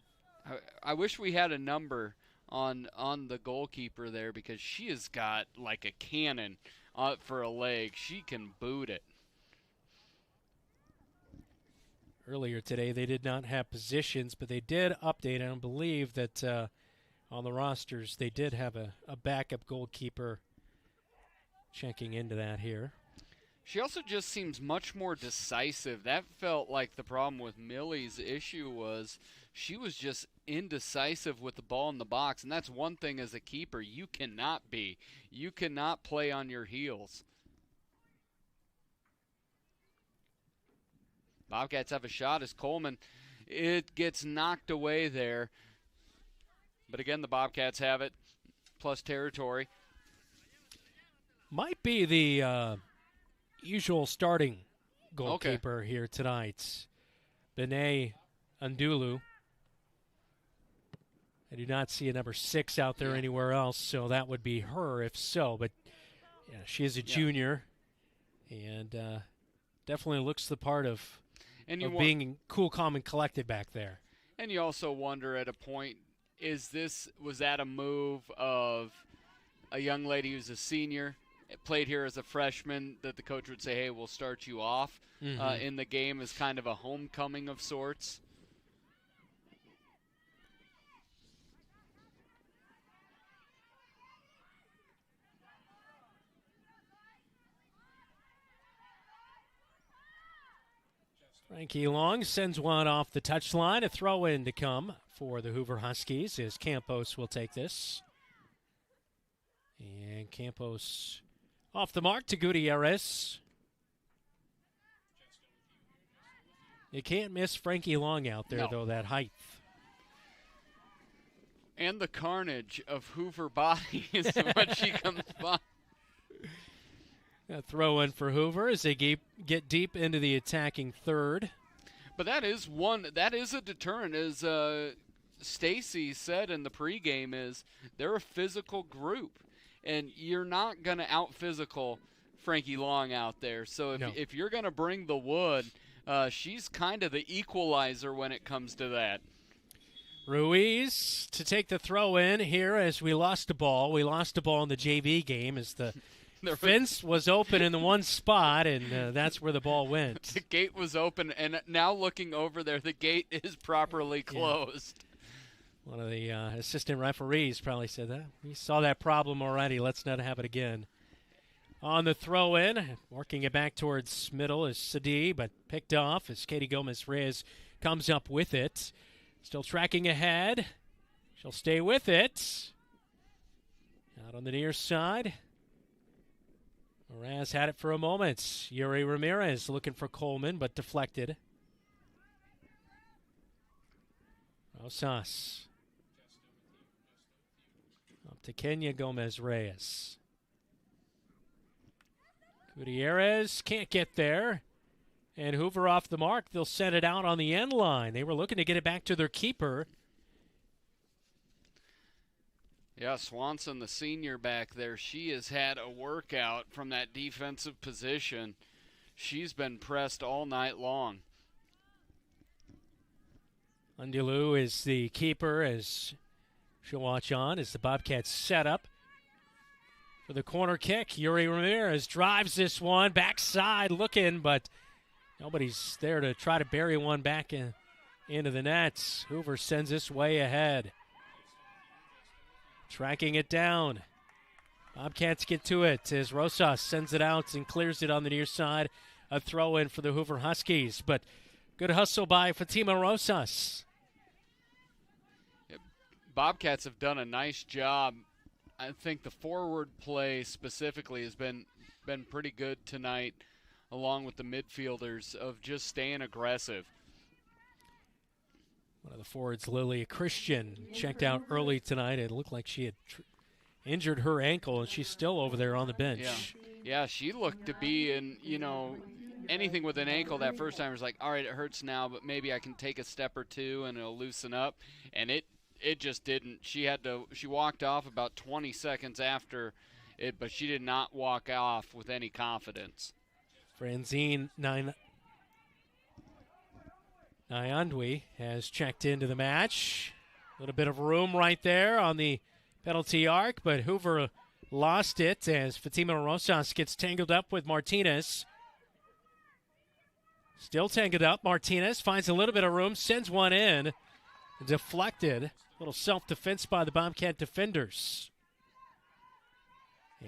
I wish we had a number on the goalkeeper there because she has got like a cannon for a leg. She can boot it. Earlier today they did not have positions, but they did update, and I believe that on the rosters they did have a backup goalkeeper checking into that here. She also just seems much more decisive. That felt like the problem with Millie's issue was she was just indecisive with the ball in the box, and that's one thing as a keeper you cannot be. You cannot play on your heels. Bobcats have a shot as Coleman. It gets knocked away there. But again, the Bobcats have it, plus territory. Might be the usual starting goalkeeper here tonight. Benet Undulu. I do not see a number 6 out there anywhere else, so that would be her if so. But yeah, she is a junior and definitely looks the part of being cool, calm, and collected back there. And you also wonder at a point, was that a move of a young lady who's a senior, played here as a freshman, that the coach would say, hey, we'll start you off in the game as kind of a homecoming of sorts? Frankie Long sends one off the touchline. A throw-in to come for the Hoover Huskies as Campos will take this. And Campos off the mark to Gutierrez. You can't miss Frankie Long out there, though, that height. And the carnage of Hoover bodies when she comes by. A throw in for Hoover as they get deep into the attacking third. But that is a deterrent, as Stacy said in the pregame, is they're a physical group. And you're not going to out-physical Frankie Long out there. So if you're going to bring the wood, she's kind of the equalizer when it comes to that. Ruiz to take the throw in here as we lost the ball. We lost the ball in the JV game as the fence was open in the one spot, and that's where the ball went. The gate was open, and now looking over there, the gate is properly closed. Yeah. One of the assistant referees probably said that. We saw that problem already. Let's not have it again. on the throw-in. Working it back towards middle is Sadi, but picked off as Katie Gomez-Reyes comes up with it. Still tracking ahead. She'll stay with it. Out on the near side. Moraz had it for a moment. Yuri Ramirez looking for Coleman, but deflected. Rosas. Up to Kenya Gomez-Reyes. Gutierrez can't get there. And Hoover off the mark. They'll set it out on the end line. They were looking to get it back to their keeper. Yeah, Swanson, the senior back there, she has had a workout from that defensive position. She's been pressed all night long. Undulu is the keeper as she'll watch on as the Bobcats set up for the corner kick. Yuri Ramirez drives this one, backside looking, but nobody's there to try to bury one back into the nets. Hoover sends this way ahead. Tracking it down. Bobcats get to it as Rosas sends it out and clears it on the near side. A throw-in for the Hoover Huskies, but good hustle by Fatima Rosas. Bobcats have done a nice job. I think the forward play specifically has been pretty good tonight, along with the midfielders, of just staying aggressive. One of the forwards, Lily Christian, checked out early tonight. It looked like she had injured her ankle, and she's still over there on the bench. Yeah, she looked to be in, anything with an ankle that first time was like, all right, it hurts now, but maybe I can take a step or two and it'll loosen up. And it just didn't. She walked off about 20 seconds after it, but she did not walk off with any confidence. Franzine Nyandwi has checked into the match. A little bit of room right there on the penalty arc, but Hoover lost it as Fatima Rosas gets tangled up with Martinez. Still tangled up. Martinez finds a little bit of room, sends one in. Deflected. A little self-defense by the Bobcat defenders.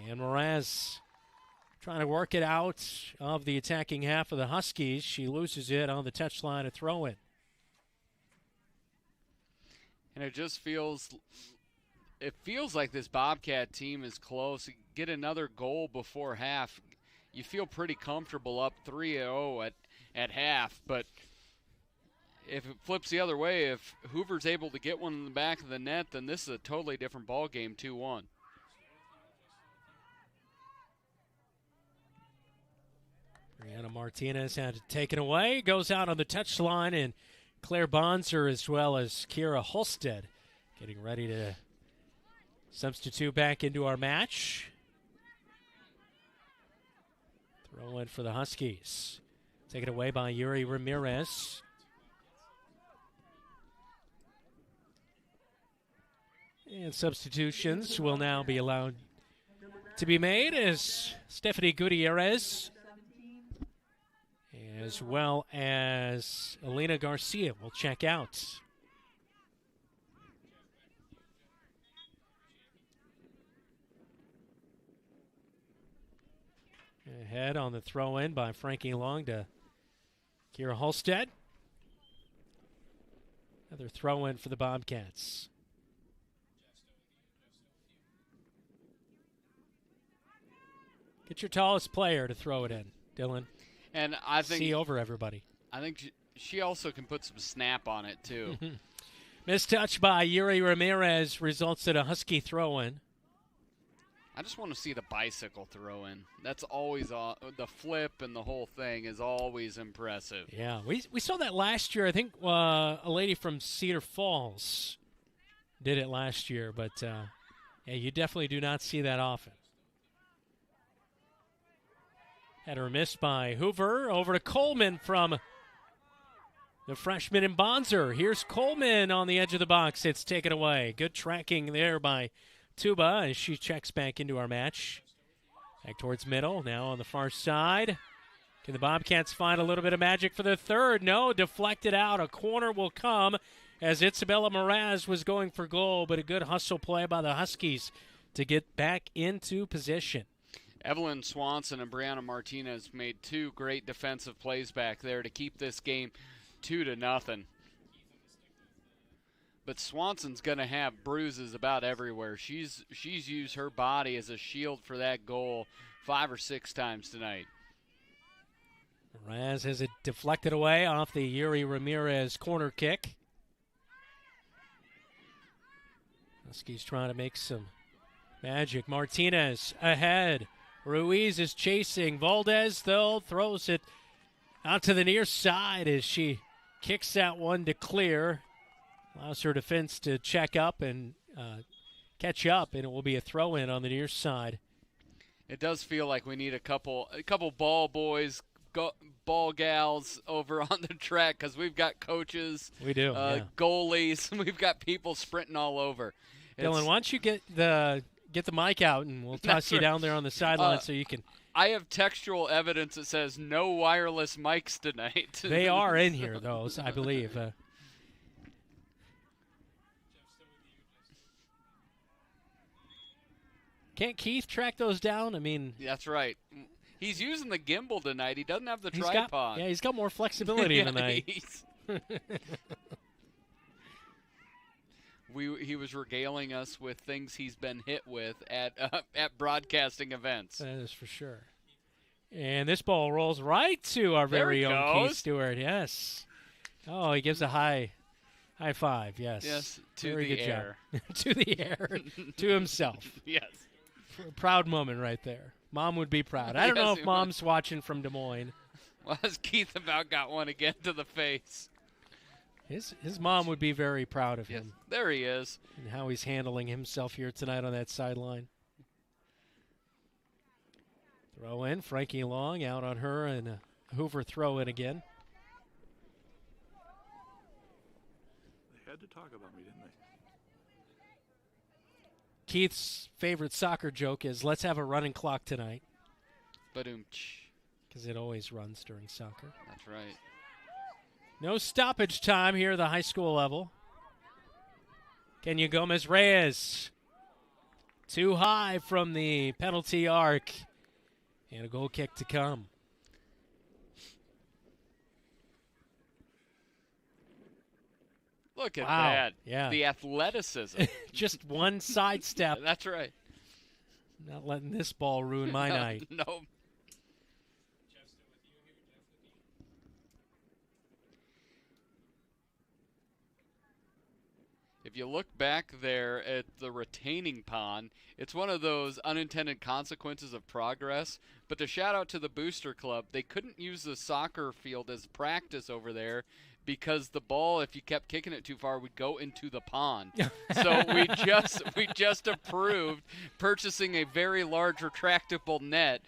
And Moraz trying to work it out of the attacking half of the Huskies. She loses it on the touchline, a throw-in. And it just feels like this Bobcat team is close. Get another goal before half. You feel pretty comfortable up 3-0 at half, but if it flips the other way, if Hoover's able to get one in the back of the net, then this is a totally different ball game, 2-1. Brianna Martinez had it taken away. Goes out on the touchline, and Claire Bonser as well as Kira Holstead getting ready to substitute back into our match. Throw in for the Huskies. Taken away by Yuri Ramirez. And substitutions will now be allowed to be made as Stephanie Gutierrez as well as Elena Garcia will check out. Ahead on the throw-in by Frankie Long to Kira Holstead. Another throw-in for the Bobcats. Get your tallest player to throw it in, Dylan. And I think see over everybody. I think she also can put some snap on it too. Missed touch by Yuri Ramirez results in a Husky throw-in. I just want to see the bicycle throw-in. That's always the flip and the whole thing is always impressive. Yeah, we saw that last year. I think a lady from Cedar Falls did it last year, but yeah, you definitely do not see that often. Had her missed by Hoover. Over to Coleman from the freshman in Bonser. Here's Coleman on the edge of the box. It's taken away. Good tracking there by Tuba as she checks back into our match. Back towards middle. Now on the far side. Can the Bobcats find a little bit of magic for the third? No, deflected out. A corner will come as Isabella Moraz was going for goal, but a good hustle play by the Huskies to get back into position. Evelyn Swanson and Brianna Martinez made 2 great defensive plays back there to keep this game 2-0. But Swanson's going to have bruises about everywhere. She's used her body as a shield for that goal 5 or 6 times tonight. Raz has it deflected away off the Yuri Ramirez corner kick. Huskies trying to make some magic. Martinez ahead. Ruiz is chasing. Valdez, though, throws it out to the near side as she kicks that one to clear. Allows her defense to check up and catch up, and it will be a throw-in on the near side. It does feel like we need a couple ball boys, ball gals over on the track because we've got coaches. We do. Goalies. We've got people sprinting all over. Dylan, why don't you get the mic out, and we'll toss you down there on the sideline so you can. I have textual evidence that says no wireless mics tonight. They are in here, though, I believe. Can't Keith track those down? I mean, that's right. He's using the gimbal tonight. He doesn't have the tripod. He's got more flexibility tonight. He was regaling us with things he's been hit with at broadcasting events. That is for sure. And this ball rolls right to our very own Keith Stewart. Yes. Oh, he gives a high five. Yes. Yes. To very the good air. Job. To the air. To himself. Yes. Proud moment right there. Mom would be proud. I don't know if Mom's watching from Des Moines. Well, as Keith about got one again to the face. His mom would be very proud of him. There he is. And how he's handling himself here tonight on that sideline. Throw in. Frankie Long out on her, and a Hoover throw in again. They had to talk about me, didn't they? Keith's favorite soccer joke is, let's have a running clock tonight. Ba-doom-tsh. Because it always runs during soccer. That's right. No stoppage time here at the high school level. Kenya Gomez-Reyes. Too high from the penalty arc. And a goal kick to come. Look at that. Yeah. The athleticism. Just one sidestep. That's right. Not letting this ball ruin my night. No. If you look back there at the retaining pond, it's one of those unintended consequences of progress. But to shout out to the Booster Club, they couldn't use the soccer field as practice over there because the ball, if you kept kicking it too far, would go into the pond. So we just approved purchasing a very large retractable net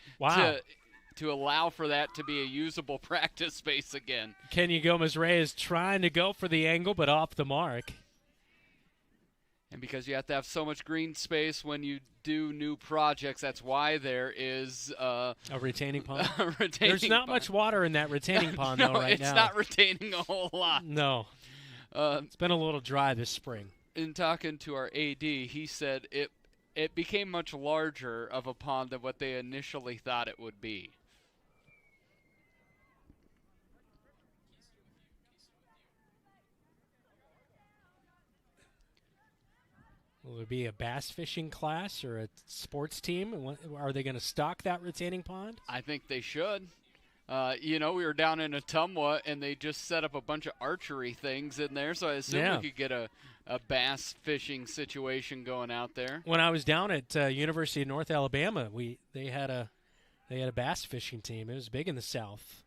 to allow for that to be a usable practice space again. Kenya Gomez-Reyes trying to go for the angle, but off the mark. And because you have to have so much green space when you do new projects, that's why there is a retaining pond. There's not much water in that retaining pond, though, right now. It's not retaining a whole lot. No. It's been a little dry this spring. In talking to our AD, he said it became much larger of a pond than what they initially thought it would be. Will there be a bass fishing class or a sports team? Are they going to stock that retaining pond? I think they should. We were down in Ottumwa, and they just set up a bunch of archery things in there, so I assume we could get a bass fishing situation going out there. When I was down at University of North Alabama, they had a bass fishing team. It was big in the South.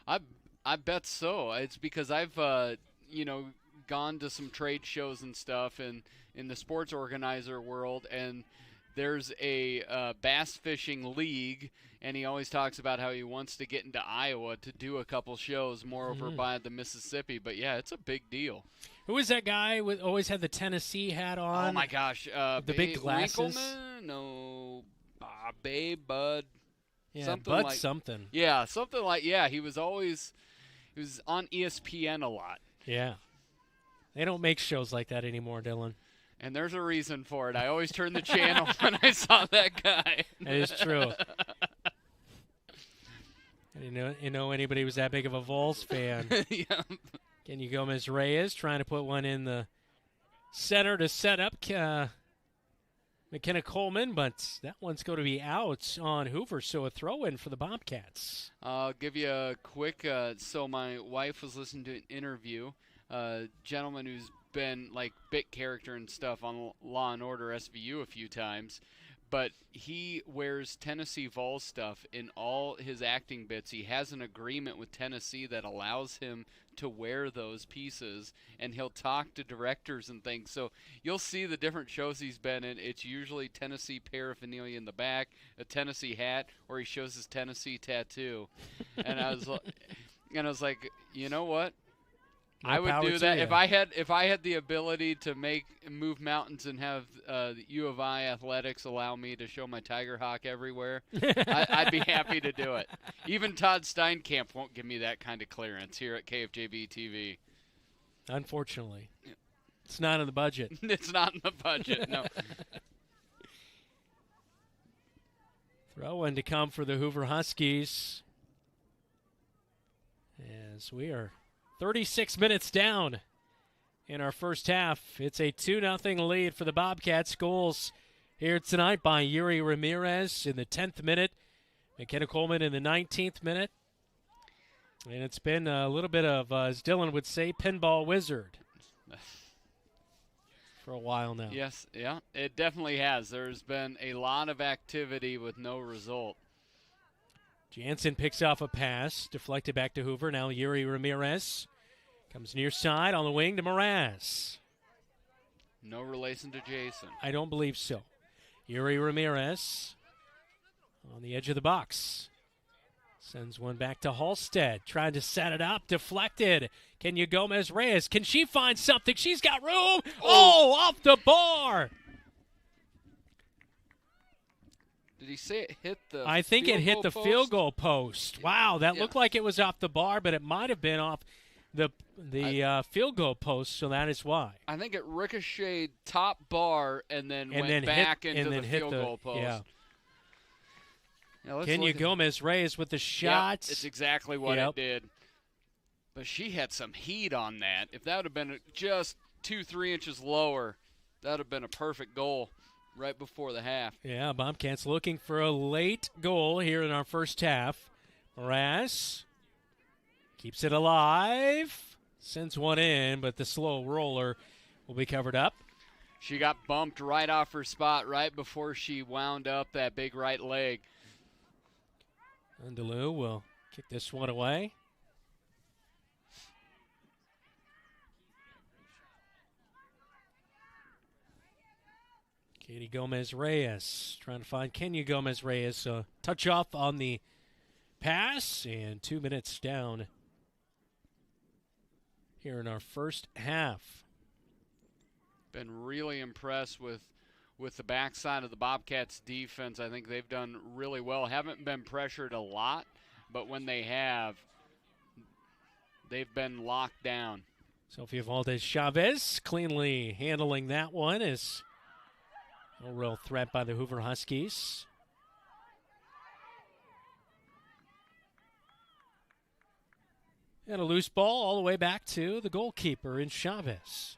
I bet so. It's because I've gone to some trade shows and stuff and in the sports organizer world, and there's a bass fishing league, and he always talks about how he wants to get into Iowa to do a couple shows more over by the Mississippi. But yeah, it's a big deal. Who was that guy with always had the Tennessee hat on? Oh my gosh, the big glasses. Winkleman? No, Bud. Yeah, something Bud like, something. Yeah, something like he was on ESPN a lot. Yeah. They don't make shows like that anymore, Dylan. And there's a reason for it. I always turned the channel when I saw that guy. That is true. You know anybody was that big of a Vols fan. Yeah. Kenya Gomez-Reyes trying to put one in the center to set up McKenna Coleman, but that one's going to be out on Hoover, so a throw-in for the Bobcats. I'll give you a quick, so my wife was listening to an interview, a gentleman who's been like bit character and stuff on Law & Order SVU a few times, but he wears Tennessee Vols stuff in all his acting bits. He has an agreement with Tennessee that allows him to wear those pieces, and he'll talk to directors and things. So you'll see the different shows he's been in. It's usually Tennessee paraphernalia in the back, a Tennessee hat, or he shows his Tennessee tattoo. And I was like, you know what? I would do that if I had the ability to move mountains and have the U of I athletics allow me to show my Tiger Hawk everywhere. I'd be happy to do it. Even Todd Steinkamp won't give me that kind of clearance here at KFJB-TV. Unfortunately, it's not in the budget. It's not in the budget. No. Throw in to come for the Hoover Huskies, as we are 36 minutes down in our first half. It's a 2-0 lead for the Bobcats. Goals here tonight by Yuri Ramirez in the 10th minute, McKenna Coleman in the 19th minute. And it's been a little bit of, as Dylan would say, pinball wizard for a while now. Yes, yeah, it definitely has. There's been a lot of activity with no result. Jansen picks off a pass, deflected back to Hoover. Now Yuri Ramirez comes near side on the wing to Mraz. No relation to Jason. I don't believe so. Yuri Ramirez on the edge of the box. Sends one back to Halstead. Trying to set it up. Deflected. Kenya Gomez-Reyes. Can she find something? She's got room. Oh, off the bar. Did he say it hit the I think it hit the field goal post. Wow, that Yeah. looked like it was off the bar, but it might have been off the field goal post, so that is why. I think it ricocheted top bar and then went back into the field goal post. Yeah. Now Kenya Gomez-Reyes with the shot. It's exactly what it did. But she had some heat on that. If that would have been just 2-3 inches lower, that would have been a perfect goal right before the half. Yeah, Bobcats looking for a late goal here in our first half. Mraz keeps it alive. Sends one in, but the slow roller will be covered up. She got bumped right off her spot right before she wound up that big right leg. Undaloo will kick this one away. Katie Gomez-Reyes trying to find Kenya Gomez-Reyes. Touch off on the pass, and 2 minutes down here in our first half. Been really impressed with the backside of the Bobcats defense. I think they've done really well. Haven't been pressured a lot, but when they have, they've been locked down. Sofia Valdez-Chavez cleanly handling that one. Is no real threat by the Hoover Huskies. And a loose ball all the way back to the goalkeeper in Chavez.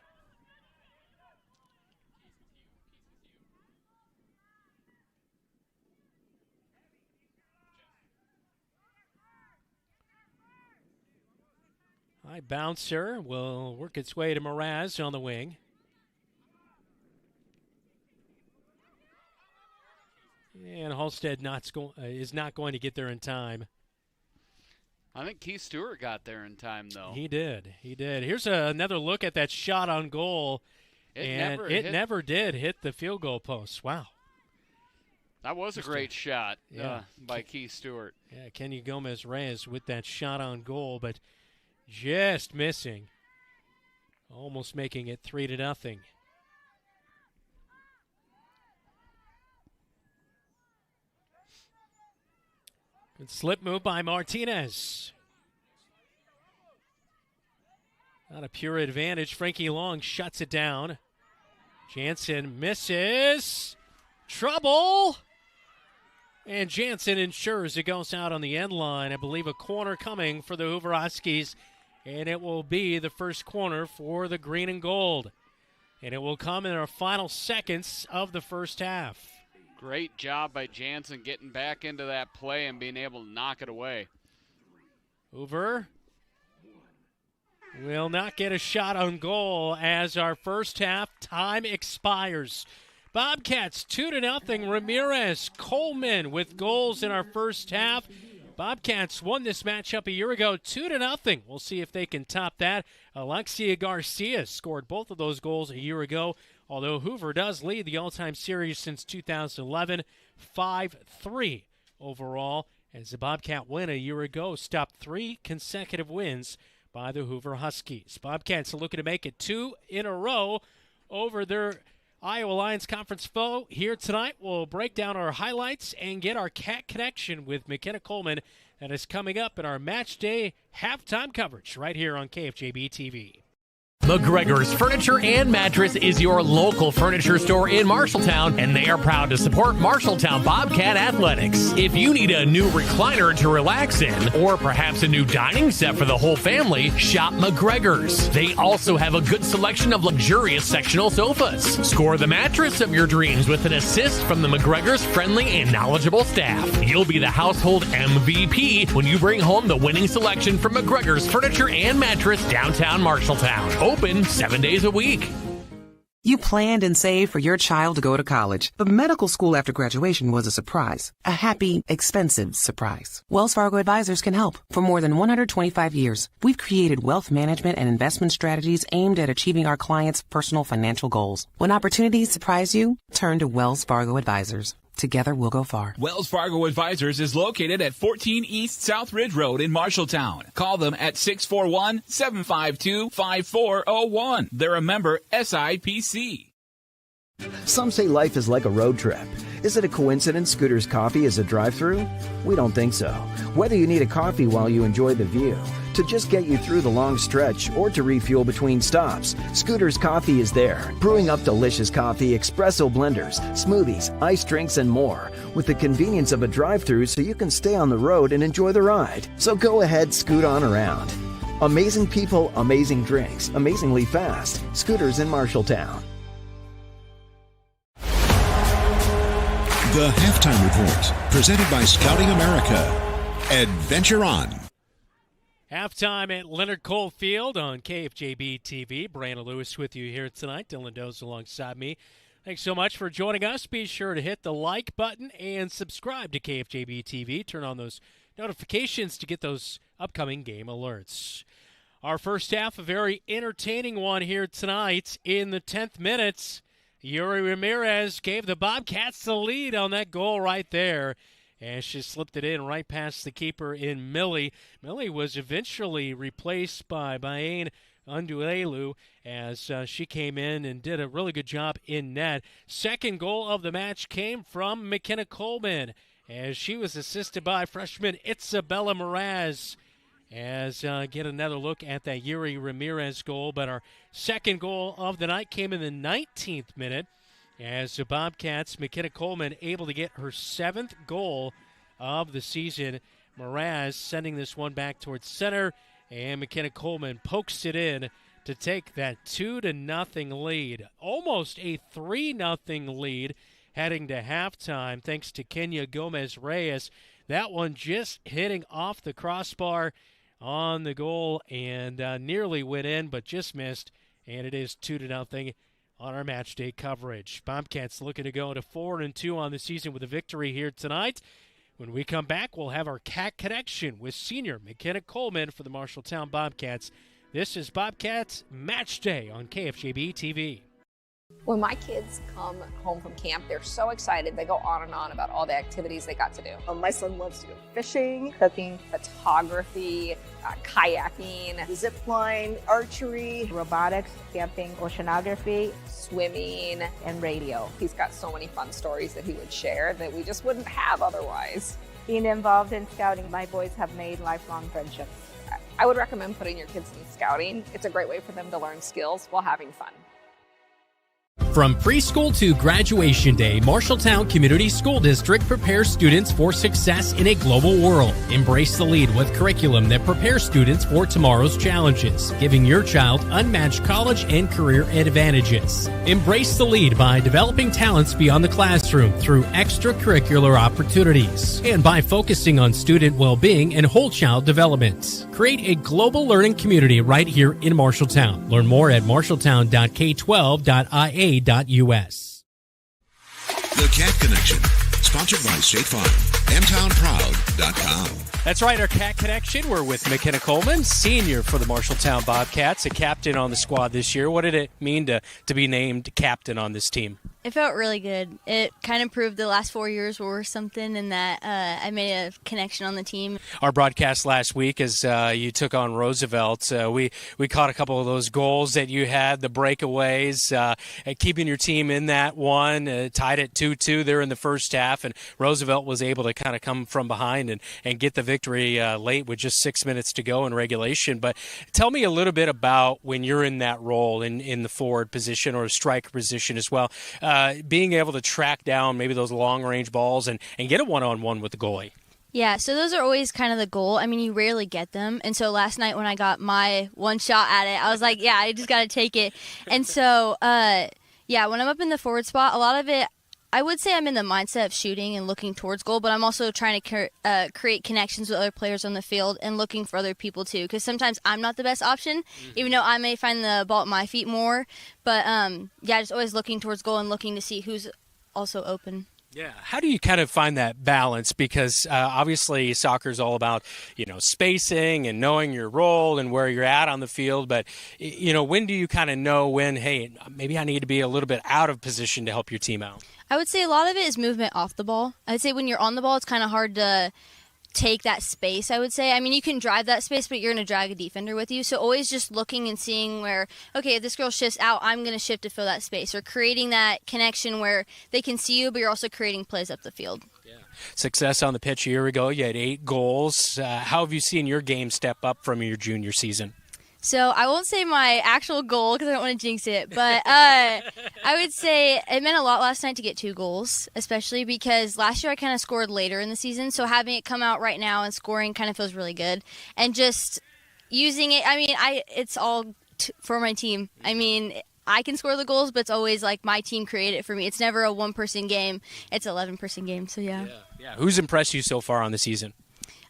High bouncer will work its way to Mraz on the wing. And Halstead is not going to get there in time. I think Keith Stewart got there in time, though. He did. Here's another look at that shot on goal. It never did hit the field goal post. Wow. That was a great shot by Keith Stewart. Yeah, Kenya Gomez-Reyes with that shot on goal, but just missing. Almost making it 3-0. Good slip move by Martinez. Not a pure advantage. Frankie Long shuts it down. Jansen misses. Trouble. And Jansen ensures it goes out on the end line. I believe a corner coming for the Hoover Huskies, and it will be the first corner for the green and gold. And it will come in our final seconds of the first half. Great job by Jansen getting back into that play and being able to knock it away. Hoover will not get a shot on goal as our first half time expires. Bobcats 2-0. Ramirez, Coleman with goals in our first half. Bobcats won this matchup a year ago 2-0. We'll see if they can top that. Alexia Garcia scored both of those goals a year ago, although Hoover does lead the all-time series since 2011, 5-3 overall, as the Bobcat win a year ago stopped 3 consecutive wins by the Hoover Huskies. Bobcats are looking to make it 2 in a row over their Iowa Lions Conference foe here tonight. We'll break down our highlights and get our cat connection with McKenna Coleman. That is coming up in our match day halftime coverage right here on KFJB-TV. McGregor's Furniture and Mattress is your local furniture store in Marshalltown, and they are proud to support Marshalltown Bobcat Athletics. If you need a new recliner to relax in, or perhaps a new dining set for the whole family, shop McGregor's. They also have a good selection of luxurious sectional sofas. Score the mattress of your dreams with an assist from the McGregor's friendly and knowledgeable staff. You'll be the household MVP when you bring home the winning selection from McGregor's Furniture and Mattress downtown Marshalltown. Open 7 days a week. You planned and saved for your child to go to college, but medical school after graduation was a surprise. A happy, expensive surprise. Wells Fargo Advisors can help. For more than 125 years, we've created wealth management and investment strategies aimed at achieving our clients' personal financial goals. When opportunities surprise you, turn to Wells Fargo Advisors. Together, we'll go far. Wells Fargo Advisors is located at 14 East South Ridge Road in Marshalltown. Call them at 641-752-5401. They're a member SIPC. Some say life is like a road trip. Is it a coincidence Scooter's Coffee is a drive-thru? We don't think so. Whether you need a coffee while you enjoy the view, to just get you through the long stretch, or to refuel between stops, Scooter's Coffee is there, brewing up delicious coffee, espresso blenders, smoothies, iced drinks, and more, with the convenience of a drive-thru so you can stay on the road and enjoy the ride. So go ahead, scoot on around. Amazing people, amazing drinks, amazingly fast. Scooters in Marshalltown. The Halftime Report, presented by Scouting America. Adventure on. Halftime at Leonard Cole Field on KFJB-TV. Brandon Lewis with you here tonight. Dylan Does alongside me. Thanks so much for joining us. Be sure to hit the like button and subscribe to KFJB-TV. Turn on those notifications to get those upcoming game alerts. Our first half, a very entertaining one here tonight. In the 10th minute, Yuri Ramirez gave the Bobcats the lead on that goal right there, and she slipped it in right past the keeper in Millie. Millie was eventually replaced by Bayan Unduelu as she came in and did a really good job in net. Second goal of the match came from McKenna Coleman as she was assisted by freshman Isabella Mraz. As get another look at that Yuri Ramirez goal. But our second goal of the night came in the 19th minute as the Bobcats, McKenna Coleman, able to get her 7th goal of the season. Mraz sending this one back towards center, and McKenna Coleman pokes it in to take that 2-0 lead. Almost a 3-0 lead heading to halftime thanks to Kenya Gomez-Reyes. That one just hitting off the crossbar on the goal and nearly went in, but just missed, and it is 2-0 on our match day coverage. Bobcats looking to go to 4-2 on the season with a victory here tonight. When we come back, we'll have our cat connection with senior McKenna Coleman for the Marshalltown Bobcats. This is Bobcats Match Day on KFJB-TV. When my kids come home from camp, they're so excited. They go on and on about all the activities they got to do. My son loves to go fishing, Cooking, photography, kayaking, zip line, archery, robotics, camping, oceanography, swimming, and radio. He's got so many fun stories that he would share that we just wouldn't have otherwise. Being involved in scouting, my boys have made lifelong friendships. I would recommend putting your kids in scouting. It's a great way for them to learn skills while having fun. From preschool to graduation day, Marshalltown Community School District prepares students for success in a global world. Embrace the lead with curriculum that prepares students for tomorrow's challenges, giving your child unmatched college and career advantages. Embrace the lead by developing talents beyond the classroom through extracurricular opportunities and by focusing on student well-being and whole child development. Create a global learning community right here in Marshalltown. Learn more at marshalltown.k12.ia.us. The Cat Connection, sponsored by State Farm, mtownproud.com. That's right, our Cat Connection. We're with McKenna Coleman, senior for the Marshalltown Bobcats, a captain on the squad this year. What did it mean to be named captain on this team? It felt really good. It kind of proved the last 4 years were worth something and that I made a connection on the team. Our broadcast last week as you took on Roosevelt, we caught a couple of those goals that you had, the breakaways, keeping your team in that one, tied at 2-2 there in the first half, and Roosevelt was able to kind of come from behind and get the victory late with just 6 minutes to go in regulation. But tell me a little bit about when you're in that role in the forward position or striker position as well. Being able to track down maybe those long-range balls and get a one-on-one with the goalie. Yeah, so those are always kind of the goal. I mean, you rarely get them. And so last night when I got my one shot at it, I was like, yeah, I just got to take it. And so, when I'm up in the forward spot, a lot of it, I would say I'm in the mindset of shooting and looking towards goal, but I'm also trying to create connections with other players on the field and looking for other people too, because sometimes I'm not the best option, even though I may find the ball at my feet more. But, just always looking towards goal and looking to see who's also open. Yeah. How do you kind of find that balance? Because obviously soccer is all about, spacing and knowing your role and where you're at on the field. But, when do you kind of know when, hey, maybe I need to be a little bit out of position to help your team out? I would say a lot of it is movement off the ball. I'd say when you're on the ball, it's kind of hard to take that space, I would say. I mean, you can drive that space, but you're going to drag a defender with you. So always just looking and seeing where, okay, if this girl shifts out, I'm going to shift to fill that space, or creating that connection where they can see you, but you're also creating plays up the field. Yeah. Success on the pitch a year ago. You had 8 goals. How have you seen your game step up from your junior season? So I won't say my actual goal because I don't want to jinx it, but I would say it meant a lot last night to get 2 goals, especially because last year I kind of scored later in the season, so having it come out right now and scoring kind of feels really good. And just using it, I mean, it's all for my team. I mean, I can score the goals, but it's always like my team created it for me. It's never a one-person game. It's an 11-person game, so yeah. Who's impressed you so far on the season?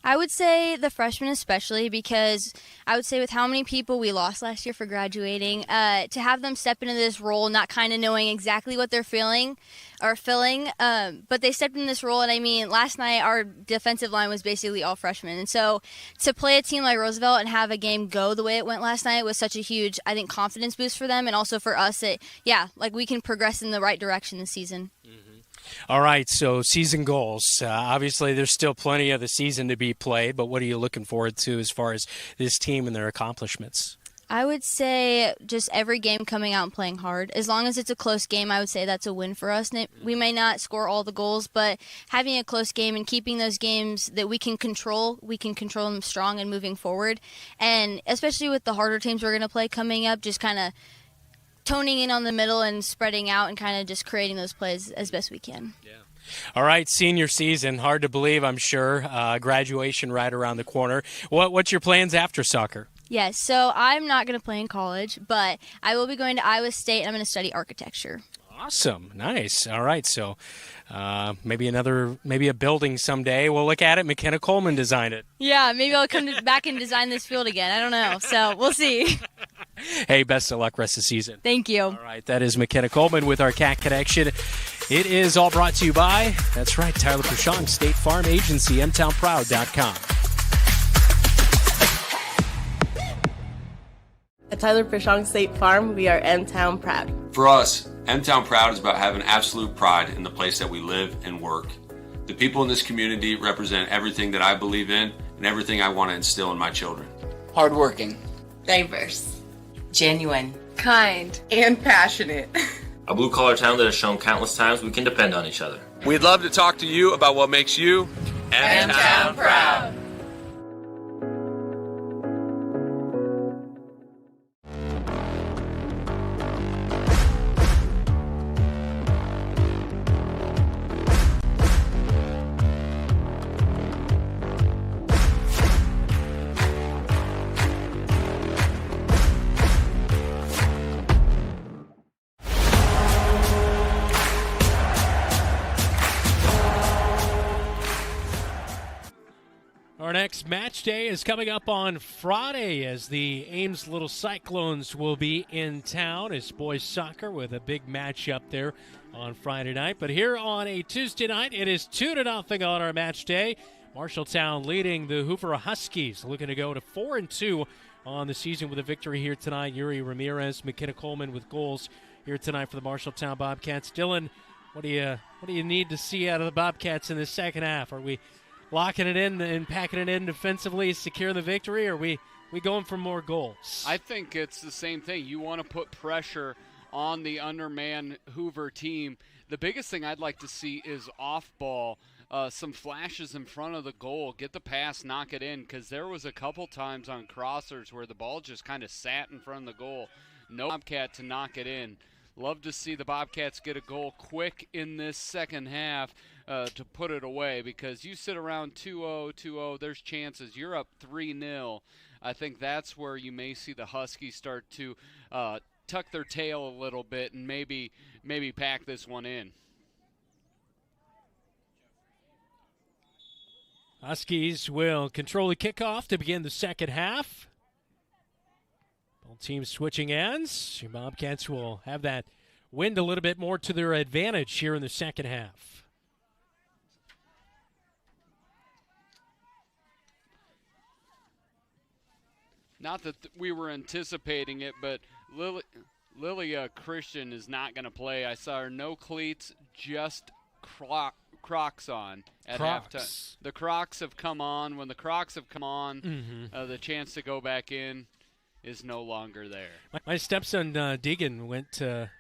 I would say the freshmen especially, because I would say with how many people we lost last year for graduating, to have them step into this role not kind of knowing exactly what they're feeling or filling, but they stepped in this role. And I mean, last night our defensive line was basically all freshmen. And so to play a team like Roosevelt and have a game go the way it went last night was such a huge, I think, confidence boost for them, and also for us that, we can progress in the right direction this season. All right, so season goals. Obviously, there's still plenty of the season to be played, but what are you looking forward to as far as this team and their accomplishments? I would say just every game coming out and playing hard. As long as it's a close game, I would say that's a win for us. We may not score all the goals, but having a close game and keeping those games that we can control them strong and moving forward. And especially with the harder teams we're going to play coming up, just kind of toning in on the middle and spreading out and kind of just creating those plays as best we can. Yeah. All right, senior season, hard to believe, I'm sure. Graduation right around the corner. What's your plans after soccer? Yes, so I'm not going to play in college, but I will be going to Iowa State, and I'm going to study architecture. Awesome. Nice. All right, so maybe a building someday. We'll look at it. McKenna Coleman designed it. Yeah, maybe I'll come back and design this field again. I don't know, so we'll see. Hey, best of luck rest of the season. Thank you. All right, that is McKenna Coleman with our Cat Connection. It is all brought to you by, that's right, Tyler Prashong, State Farm Agency, mtownproud.com. At Tyler Prashong State Farm, we are M-Town Proud. For us, M-Town Proud is about having absolute pride in the place that we live and work. The people in this community represent everything that I believe in and everything I want to instill in my children. Hardworking. Diverse. Genuine. Kind. And passionate. A blue-collar town that has shown countless times we can depend on each other. We'd love to talk to you about what makes you M-Town Proud. Our next match day is coming up on Friday as the Ames Little Cyclones will be in town. It's boys soccer with a big match up there on Friday night. But here on a Tuesday night, it is 2-0 on our match day. Marshalltown leading the Hoover Huskies, looking to go to 4-2 on the season with a victory here tonight. Yuri Ramirez, McKenna Coleman with goals here tonight for the Marshalltown Bobcats. Dylan, what do you need to see out of the Bobcats in the second half? Are we locking it in and packing it in defensively, secure the victory, or are we going for more goals? I think it's the same thing. You want to put pressure on the undermanned Hoover team. The biggest thing I'd like to see is off ball, some flashes in front of the goal, get the pass, knock it in, because there was a couple times on crossers where the ball just kind of sat in front of the goal. No Bobcat to knock it in. Love to see the Bobcats get a goal quick in this second half to put it away, because you sit around 2-0, there's chances. You're up 3-0. I think that's where you may see the Huskies start to tuck their tail a little bit and maybe pack this one in. Huskies will control the kickoff to begin the second half. Both teams switching ends. Your Bobcats will have that wind a little bit more to their advantage here in the second half. Not that we were anticipating it, but Lilia Christian is not going to play. I saw her no cleats, just Crocs on at halftime. The Crocs have come on. When the Crocs have come on, the chance to go back in is no longer there. My stepson Deegan went to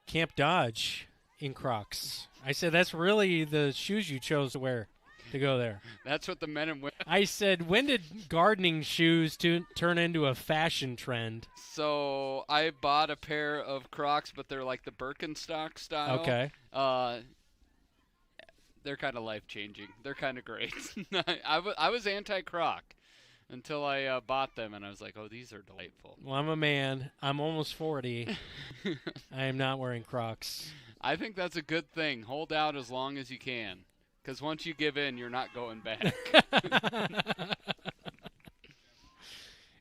Camp Dodge in Crocs. I said, that's really the shoes you chose to wear to go there. That's what the men and women. I said, when did gardening shoes turn into a fashion trend? So I bought a pair of Crocs, but they're like the Birkenstock style. Okay. They're kind of life-changing. They're kind of great. I was anti-Croc until I bought them, and I was like, oh, these are delightful. Well, I'm a man. I'm almost 40. I am not wearing Crocs. I think that's a good thing. Hold out as long as you can, because once you give in, you're not going back.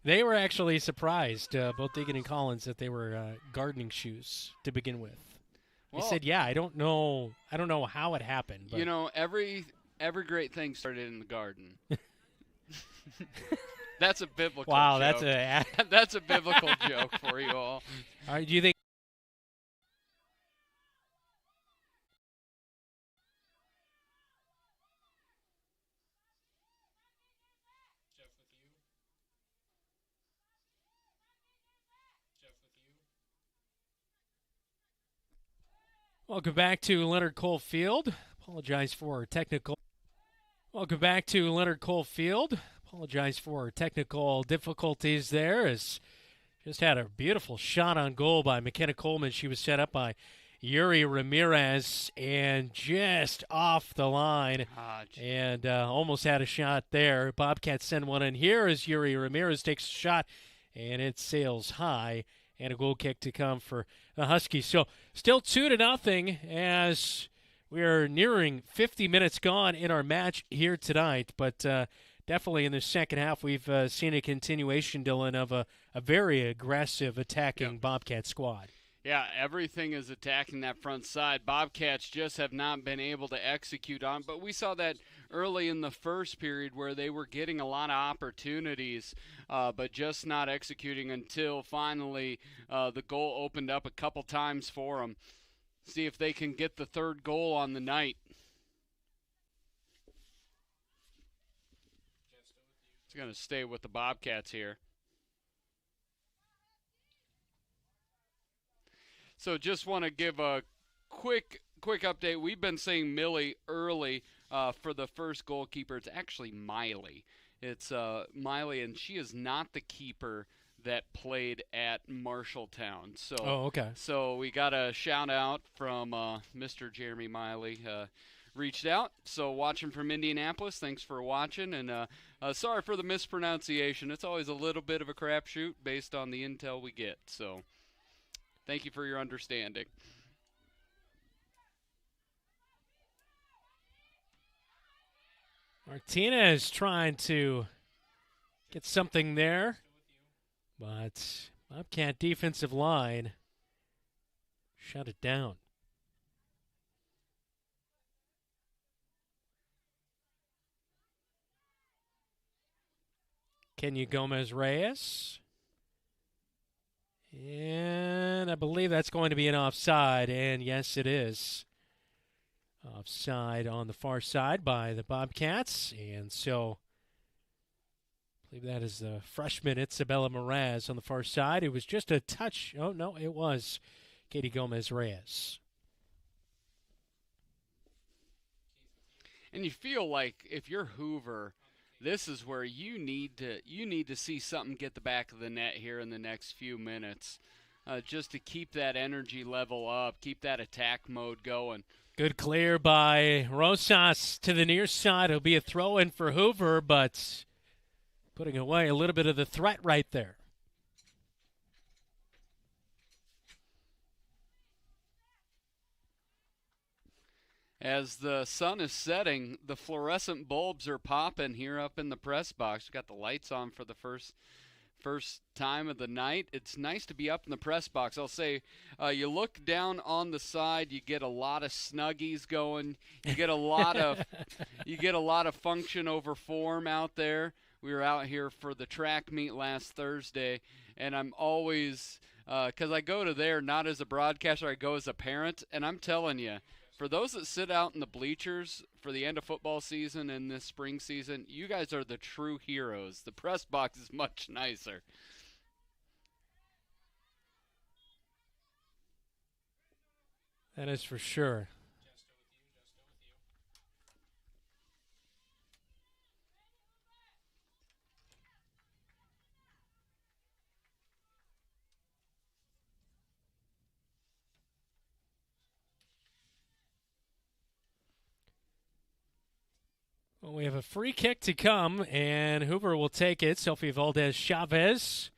They were actually surprised, both Deegan and Collins, that they were gardening shoes to begin with. They said, yeah, I don't know how it happened. But. You know, every great thing started in the garden. That's a biblical joke. That's a biblical joke for you all. All right, do you think? Welcome back to Leonard Cole Field. Apologize for technical. Welcome back to Leonard Cole Field. Apologize for technical difficulties there. As just had a beautiful shot on goal by McKenna Coleman. She was set up by Yuri Ramirez and just off the line and almost had a shot there. Bobcats send one in here as Yuri Ramirez takes a shot, and it sails high. And a goal kick to come for the Huskies. So still 2-0 as we are nearing 50 minutes gone in our match here tonight. But definitely in the second half, we've seen a continuation, Dylan, of a very aggressive attacking Bobcat squad. Yeah, everything is attacking that front side. Bobcats just have not been able to execute on. But we saw that early in the first period where they were getting a lot of opportunities, but just not executing until finally the goal opened up a couple times for them. See if they can get the third goal on the night. It's going to stay with the Bobcats here. So just want to give a quick update. We've been saying Millie early for the first goalkeeper. It's actually Miley. It's Miley, and she is not the keeper that played at Marshalltown. So, okay. So we got a shout out from Mr. Jeremy Miley. Reached out. So watching from Indianapolis. Thanks for watching, and sorry for the mispronunciation. It's always a little bit of a crapshoot based on the intel we get. So. Thank you for your understanding. Martinez trying to get something there, but Bobcat defensive line shut it down. Kenya Gomez-Reyes. And I believe that's going to be an offside, and yes, it is. Offside on the far side by the Bobcats, and so I believe that is the freshman Isabella Mraz on the far side. It was just a touch. Oh, no, it was Katie Gomez-Reyes. And you feel like if you're Hoover, this is where you need to see something get the back of the net here in the next few minutes, just to keep that energy level up, keep that attack mode going. Good clear by Rosas to the near side. It'll be a throw-in for Hoover, but putting away a little bit of the threat right there. As the sun is setting, the fluorescent bulbs are popping here up in the press box. We've got the lights on for the first time of the night. It's nice to be up in the press box. I'll say, you look down on the side, you get a lot of snuggies going. You get a lot of function over form out there. We were out here for the track meet last Thursday, and I'm always, because I go to there not as a broadcaster, I go as a parent, and I'm telling you, for those that sit out in the bleachers for the end of football season and this spring season, you guys are the true heroes. The press box is much nicer. That is for sure. Well, we have a free kick to come, and Hoover will take it. Sophie Valdez-Chavez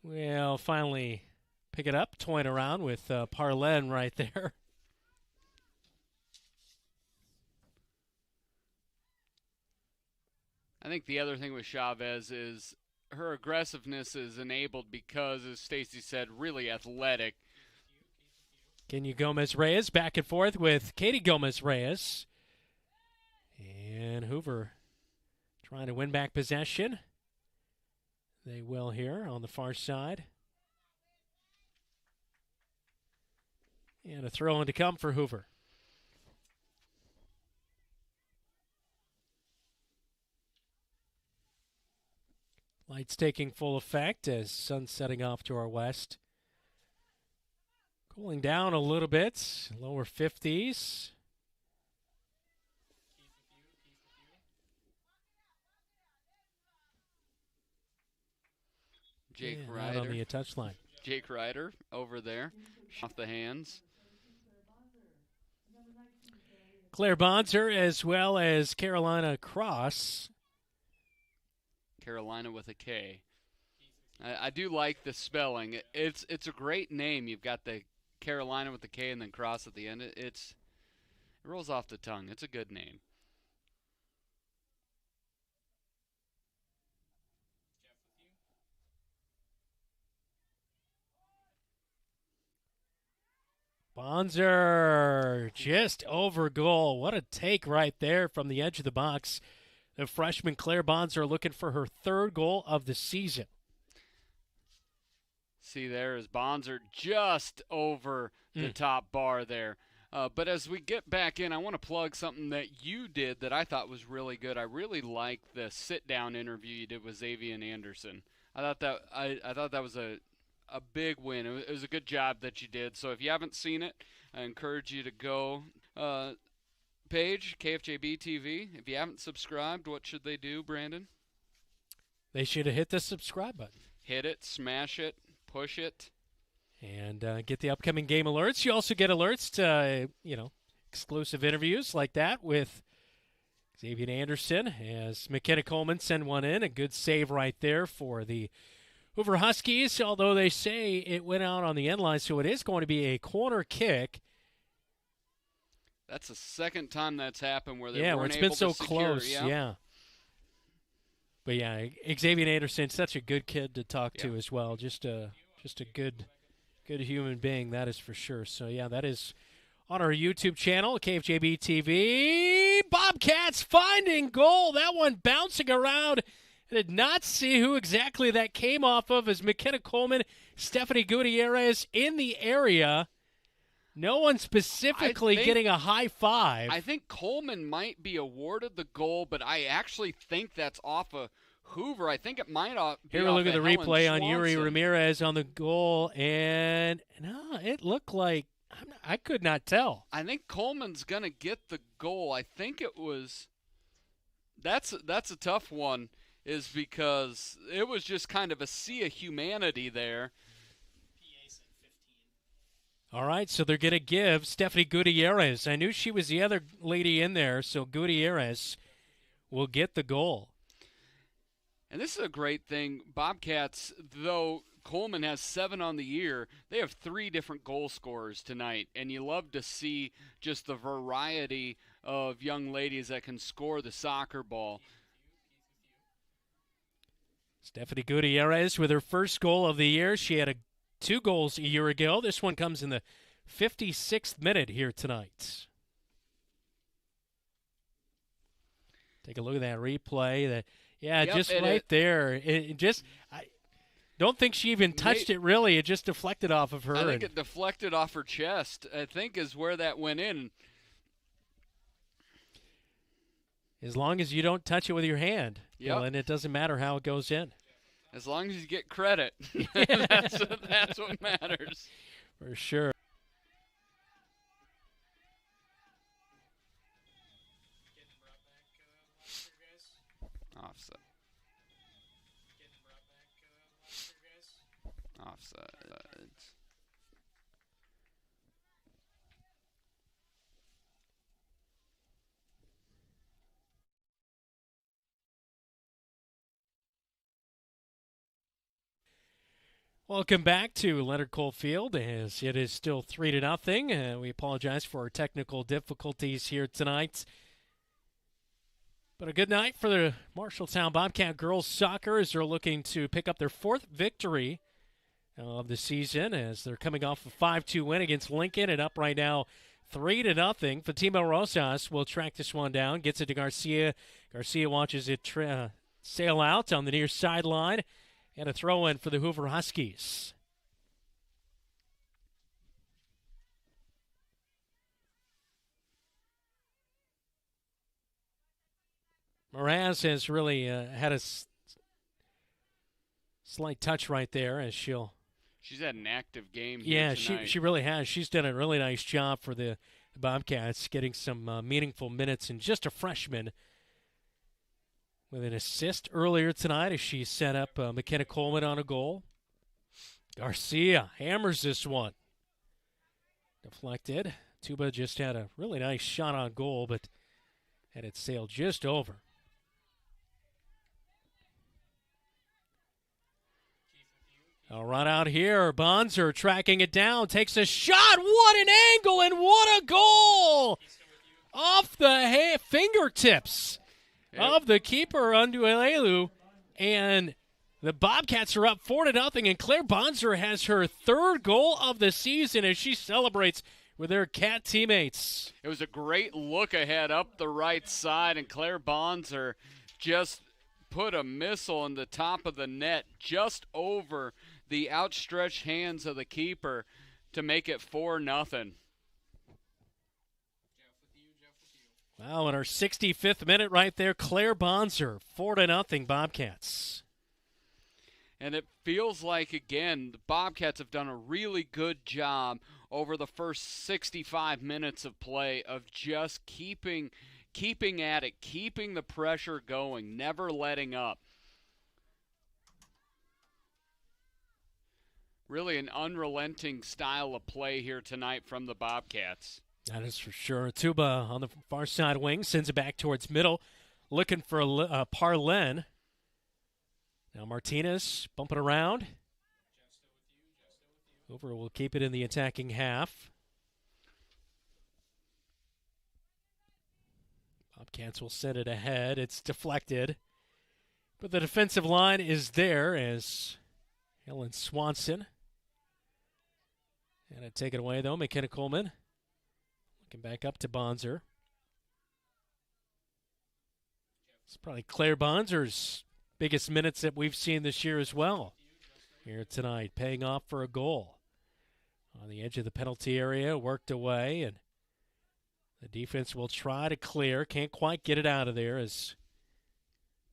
will finally pick it up, toying around with Parlen right there. I think the other thing with Chavez is her aggressiveness is enabled because, as Stacy said, really athletic. Kenya Gomez-Reyes back and forth with Katie Gomez-Reyes. And Hoover trying to win back possession. They will here on the far side. And a throw in to come for Hoover. Lights taking full effect as sun setting off to our west. Cooling down a little bit, lower 50s. Jake Ryder on the touchline. Jake Ryder over there, off the hands. Claire Bonser as well as Carolina Cross. Carolina with a K. I do like the spelling. It's a great name. You've got the Carolina with the K and then Cross at the end. It rolls off the tongue. It's a good name. Bonser just over goal. What a take right there from the edge of the box. The freshman Claire Bonser looking for her third goal of the season. See, there is Bonser just over the top bar there. But as we get back in, I want to plug something that you did that I thought was really good. I really liked the sit-down interview you did with Xavier Anderson. I thought that was a big win. It was a good job that you did. So if you haven't seen it, I encourage you to go page, KFJB-TV. If you haven't subscribed, what should they do, Brandon? They should have hit the subscribe button. Hit it, smash it, push it. And get the upcoming game alerts. You also get alerts to, exclusive interviews like that with Xavier Anderson as McKenna Coleman sent one in. A good save right there for the Hoover Huskies, although they say it went out on the end line, so it is going to be a corner kick. That's the second time that's happened where they where weren't it's able been so to secure. close. Yeah. But yeah, Xavier Anderson, such a good kid to talk to as well. Just a good human being, that is for sure. So yeah, that is on our YouTube channel, KFJB-TV. Bobcats finding goal. That one bouncing around. I did not see who exactly that came off of as McKenna Coleman, Stephanie Gutierrez in the area. No one specifically getting a high five. I think Coleman might be awarded the goal, but I actually think that's off of Hoover. I think it might be Here we off look at the Helen replay on Swanson. Yuri Ramirez on the goal, and no, it looked like I could not tell. I think Coleman's going to get the goal. I think it was – that's a tough one, is because it was just kind of a sea of humanity there. All right, so they're going to give Stephanie Gutierrez. I knew she was the other lady in there, so Gutierrez will get the goal. And this is a great thing. Bobcats, though Coleman has 7 on the year, they have 3 different goal scorers tonight. And you love to see just the variety of young ladies that can score the soccer ball. Stephanie Gutierrez with her first goal of the year. She had 2 goals a year ago. This one comes in the 56th minute here tonight. Take a look at that replay. Just right there. I don't think she even touched it, really. It just deflected off of her. I think it deflected off her chest, I think, is where that went in. As long as you don't touch it with your hand, and it doesn't matter how it goes in. As long as you get credit, that's what matters. For sure. Offside. Offside. Welcome back to Leonard Cole Field, as it is still 3-0. We apologize for our technical difficulties here tonight. But a good night for the Marshalltown Bobcat girls soccer as they're looking to pick up their 4th victory of the season, as they're coming off a 5-2 win against Lincoln and up right now 3-0. Fatima Rosas will track this one down, gets it to Garcia. Garcia watches it sail out on the near sideline. And a throw-in for the Hoover Huskies. Mraz has really had a slight touch right there as she's had an active game here tonight. she really has. She's done a really nice job for the Bobcats, getting some meaningful minutes, and just a freshman with an assist earlier tonight as she set up McKenna Coleman on a goal. Garcia hammers this one. Deflected. Tuba just had a really nice shot on goal, but had it sailed just over. I'll run out here. Bonser tracking it down. Takes a shot. What an angle and what a goal! Off the fingertips of the keeper, Undualelu, and the Bobcats are up 4-0, and Claire Bonser has her 3rd goal of the season as she celebrates with her Cat teammates. It was a great look ahead up the right side, and Claire Bonser just put a missile in the top of the net just over the outstretched hands of the keeper to make it 4-0. Wow, in our 65th minute right there, Claire Bonser, 4-0 Bobcats. And it feels like, again, the Bobcats have done a really good job over the first 65 minutes of play of just keeping at it, keeping the pressure going, never letting up. Really an unrelenting style of play here tonight from the Bobcats. That is for sure. Tuba on the far side wing sends it back towards middle, looking for Parlen. Now Martinez bumping around. Hoover will keep it in the attacking half. Bobcats will send it ahead. It's deflected. But the defensive line is there as Helen Swanson. And I take it away, though. McKenna Coleman looking back up to Bonser. It's probably Claire Bonser's biggest minutes that we've seen this year as well. Here tonight, paying off for a goal. On the edge of the penalty area, worked away, and the defense will try to clear. Can't quite get it out of there as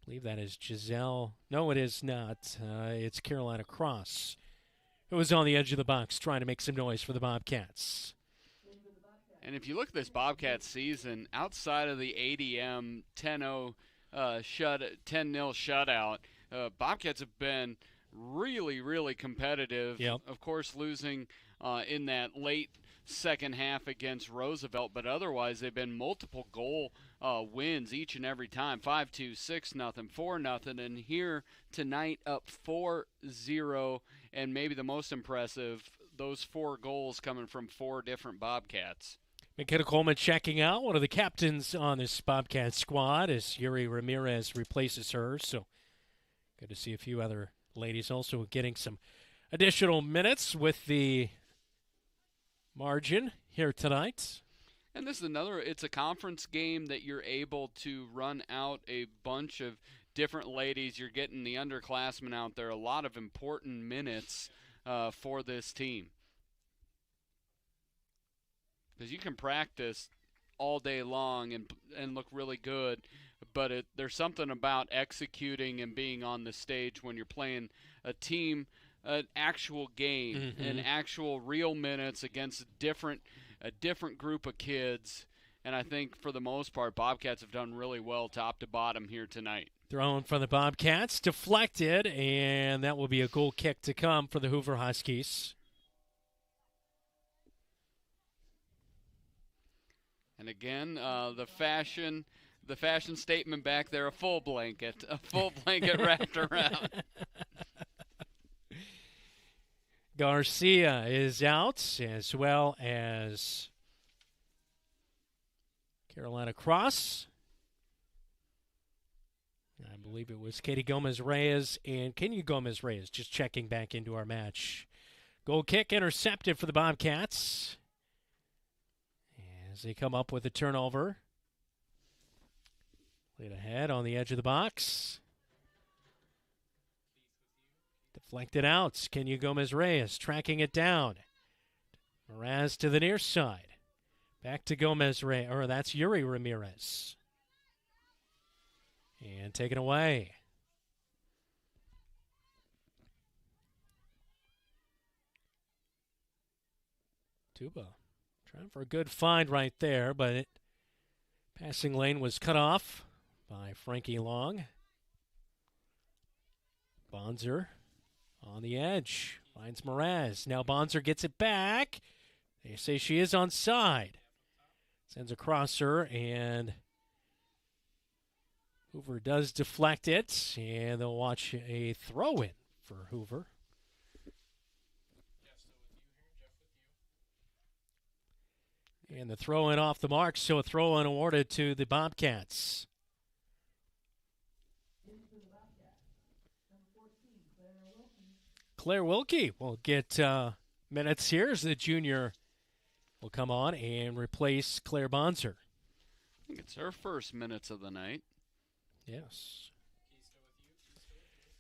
I believe that is Giselle. No, it is not. It's Carolina Cross, who was on the edge of the box trying to make some noise for the Bobcats. And if you look at this Bobcats season, outside of the ADM 10-0 shutout, Bobcats have been really, really competitive. Yep. Of course, losing in that late second half against Roosevelt, but otherwise they've been multiple goal wins each and every time. 5-2, 6-0, 4-0, and here tonight up 4-0, and maybe the most impressive, those 4 goals coming from 4 different Bobcats. McKenna Coleman checking out, one of the captains on this Bobcat squad as Yuri Ramirez replaces her, so good to see a few other ladies also getting some additional minutes with the margin here tonight. And this is it's a conference game that you're able to run out a bunch of different ladies. You're getting the underclassmen out there, a lot of important minutes for this team. Because you can practice all day long and look really good, but there's something about executing and being on the stage when you're playing a team, an actual game, an actual real minutes against a different group of kids. And I think for the most part, Bobcats have done really well top to bottom here tonight. Thrown from the Bobcats, deflected, and that will be a goal kick to come for the Hoover Huskies. And again, the fashion statement back there, a full blanket wrapped around. Garcia is out, as well as Carolina Cross. I believe it was Katie Gomez-Reyes and Kenya Gomez-Reyes just checking back into our match. Goal kick intercepted for the Bobcats as they come up with a turnover. Played ahead on the edge of the box. Deflected out. Kenya Gomez-Reyes tracking it down. Mraz to the near side. Back to Gomez-Reyes, or that's Yuri Ramirez. And taken away. Tuba trying for a good find right there, but passing lane was cut off by Frankie Long. Bonser on the edge. Finds Mraz. Now Bonser gets it back. They say she is onside. Sends a crosser, and Hoover does deflect it, and they'll watch a throw-in for Hoover. And the throw-in off the mark, so a throw-in awarded to the Bobcats. Claire Wilkie will get minutes here as the junior will come on and replace Claire Bonser. I think it's her first minutes of the night. Yes.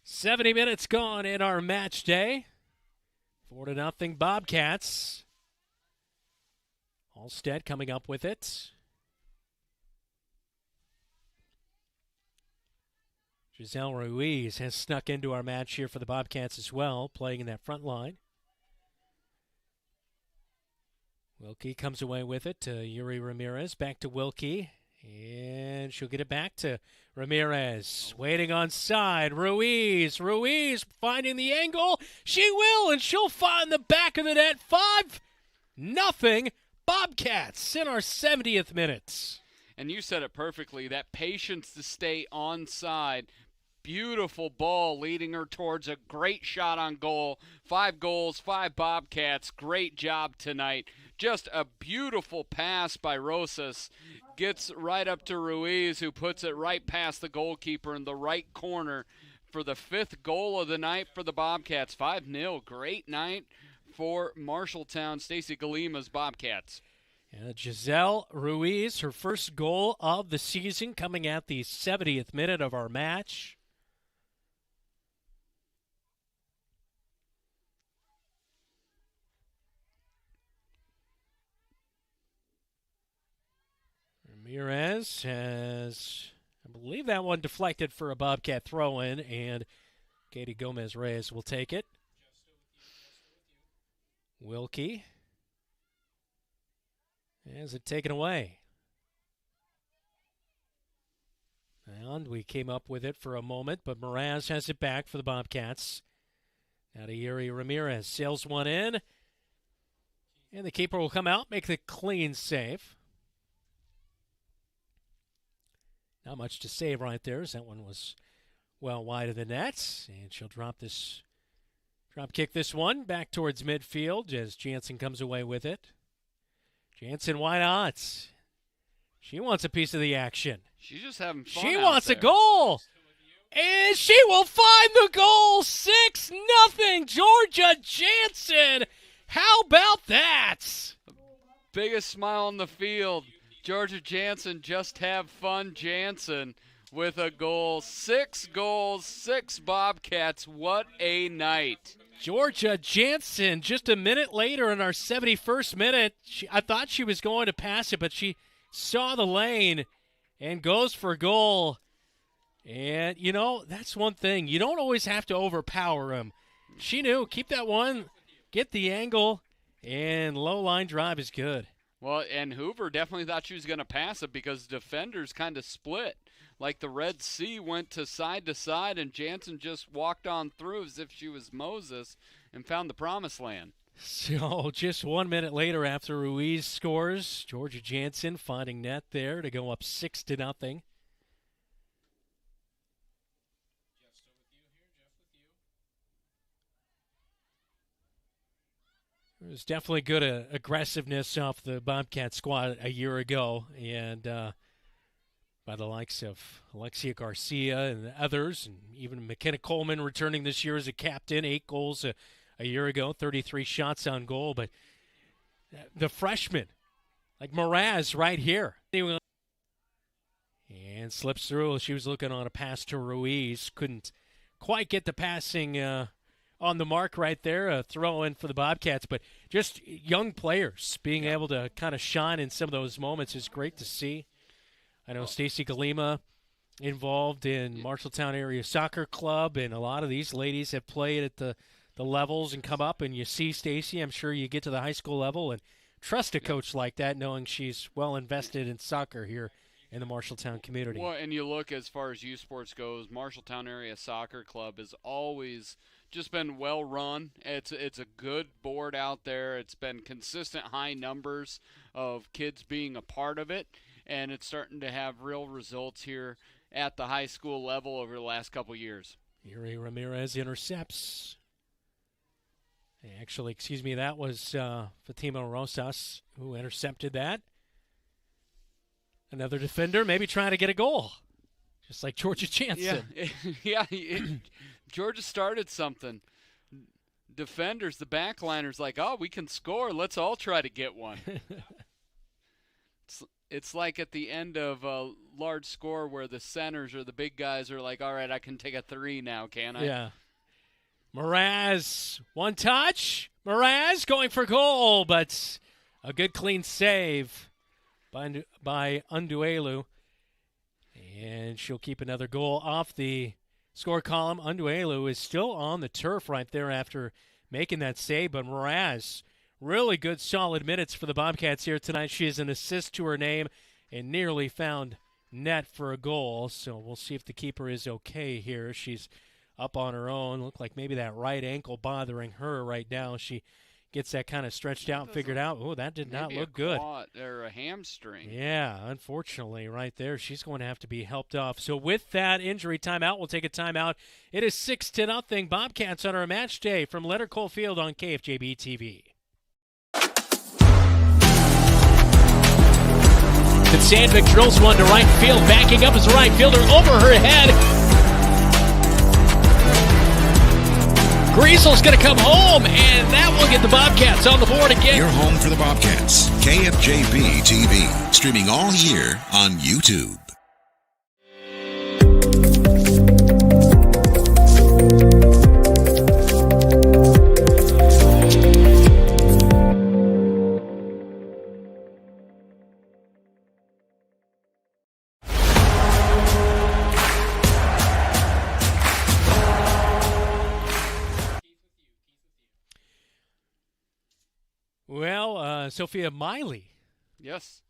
70 minutes gone in our match day. 4-0 Bobcats. Allstead coming up with it. Giselle Ruiz has snuck into our match here for the Bobcats as well, playing in that front line. Wilkie comes away with it to Yuri Ramirez. Back to Wilkie. And she'll get it back to Ramirez. Waiting on side. Ruiz finding the angle. She will, and she'll find the back of the net. 5-0 Bobcats in our 70th minute. And you said it perfectly, that patience to stay onside. Beautiful ball leading her towards a great shot on goal. 5 goals, 5 Bobcats. Great job tonight. Just a beautiful pass by Rosas. gets right up to Ruiz, who puts it right past the goalkeeper in the right corner for the 5th goal of the night for the Bobcats. 5-0. Great night for Marshalltown. Stacy Galema's Bobcats. Giselle Ruiz, her first goal of the season, coming at the 70th minute of our match. Ramirez has, I believe that one deflected for a Bobcat throw-in, and Katie Gomez-Reyes will take it. Wilkie has it taken away. And we came up with it for a moment, but Mraz has it back for the Bobcats. Now to Yuri Ramirez. Sails one in. And the keeper will come out, make the clean save. Not much to save right there, as that one was well wide of the net. And she'll drop kick this one back towards midfield as Jansen comes away with it. Jansen, why not? She wants a piece of the action. She's just having fun. She out wants there. a goal. And she will find the goal. 6-0, Georgia Jansen. How about that? Biggest smile on the field. Georgia Jansen, just have fun Jansen with a goal. 6 goals, 6 Bobcats. What a night. Georgia Jansen, just a minute later in our 71st minute, I thought she was going to pass it, but she saw the lane and goes for a goal. And, you know, that's one thing. You don't always have to overpower him. She knew, keep that one, get the angle, and low line drive is good. Well, and Hoover definitely thought she was going to pass it because defenders kind of split. Like the Red Sea went to side, and Jansen just walked on through as if she was Moses and found the promised land. So just 1 minute later after Ruiz scores, Georgia Jansen finding net there to go up 6-0. There was definitely good aggressiveness off the Bobcat squad a year ago, and by the likes of Alexia Garcia and others, and even McKenna Coleman returning this year as a captain, 8 goals a year ago, 33 shots on goal. But the freshman, like Mraz right here, and slips through. She was looking on a pass to Ruiz, couldn't quite get the passing on the mark right there, a throw in for the Bobcats. But just young players being able to kind of shine in some of those moments is great to see. I know Stacy Galema involved in Marshalltown Area Soccer Club, and a lot of these ladies have played at the levels and come up, and you see Stacy, I'm sure you get to the high school level and trust a coach like that, knowing she's well invested in soccer here in the Marshalltown community. Well, and you look as far as youth sports goes, Marshalltown Area Soccer Club has always just been well run. It's a good board out there. It's been consistent high numbers of kids being a part of it, and it's starting to have real results here at the high school level over the last couple years. Yuri Ramirez intercepts. Actually, that was Fatima Rosas who intercepted that. Another defender maybe trying to get a goal, just like Georgia Jansen. Yeah, Georgia started something. Defenders, the backliners, like, oh, we can score. Let's all try to get one. It's like at the end of a large score where the centers or the big guys are like, all right, I can take a 3 now, can I? Yeah. Mraz, one touch. Mraz going for goal, but a good clean save by Unduelu. And she'll keep another goal off the score column. Unduelu is still on the turf right there after making that save, but Mraz, really good, solid minutes for the Bobcats here tonight. She has an assist to her name and nearly found net for a goal. So we'll see if the keeper is okay here. She's up on her own. Looked like maybe that right ankle bothering her right now. She gets that kind of stretched out and figured out, oh, that did not look good. Or a hamstring. Yeah, unfortunately right there. She's going to have to be helped off. So with that injury timeout, we'll take a timeout. It is 6-0 Bobcats on our match day from Leonard Cole Field on KFJB-TV. And Sandvik drills one to right field. Backing up is the right fielder over her head. Griesel's going to come home, and that will get the Bobcats on the board again. Your home for the Bobcats. KFJB-TV. Streaming all year on YouTube. Well, Sophia Miley. Yes.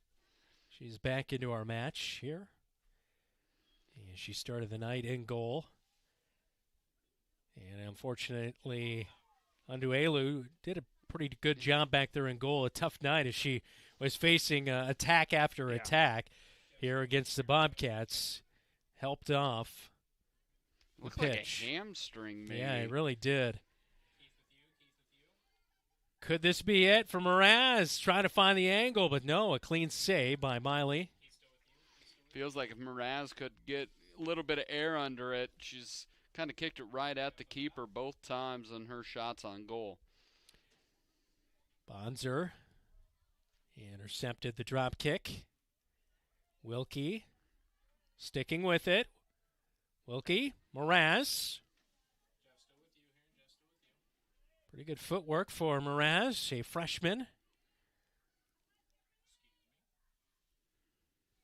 She's back into our match here. And she started the night in goal. And unfortunately, Anduelu did a pretty good job back there in goal. A tough night as she was facing attack after attack here against the Bobcats. Helped off the Looked pitch. like a hamstring, maybe. Yeah, it really did. Could this be it for Mraz? Trying to find the angle, but no, a clean save by Miley. Feels like if Mraz could get a little bit of air under it, she's kind of kicked it right at the keeper both times on her shots on goal. Bonzer intercepted the drop kick. Wilkie sticking with it. Wilkie, Mraz. Pretty good footwork for Mraz, a freshman.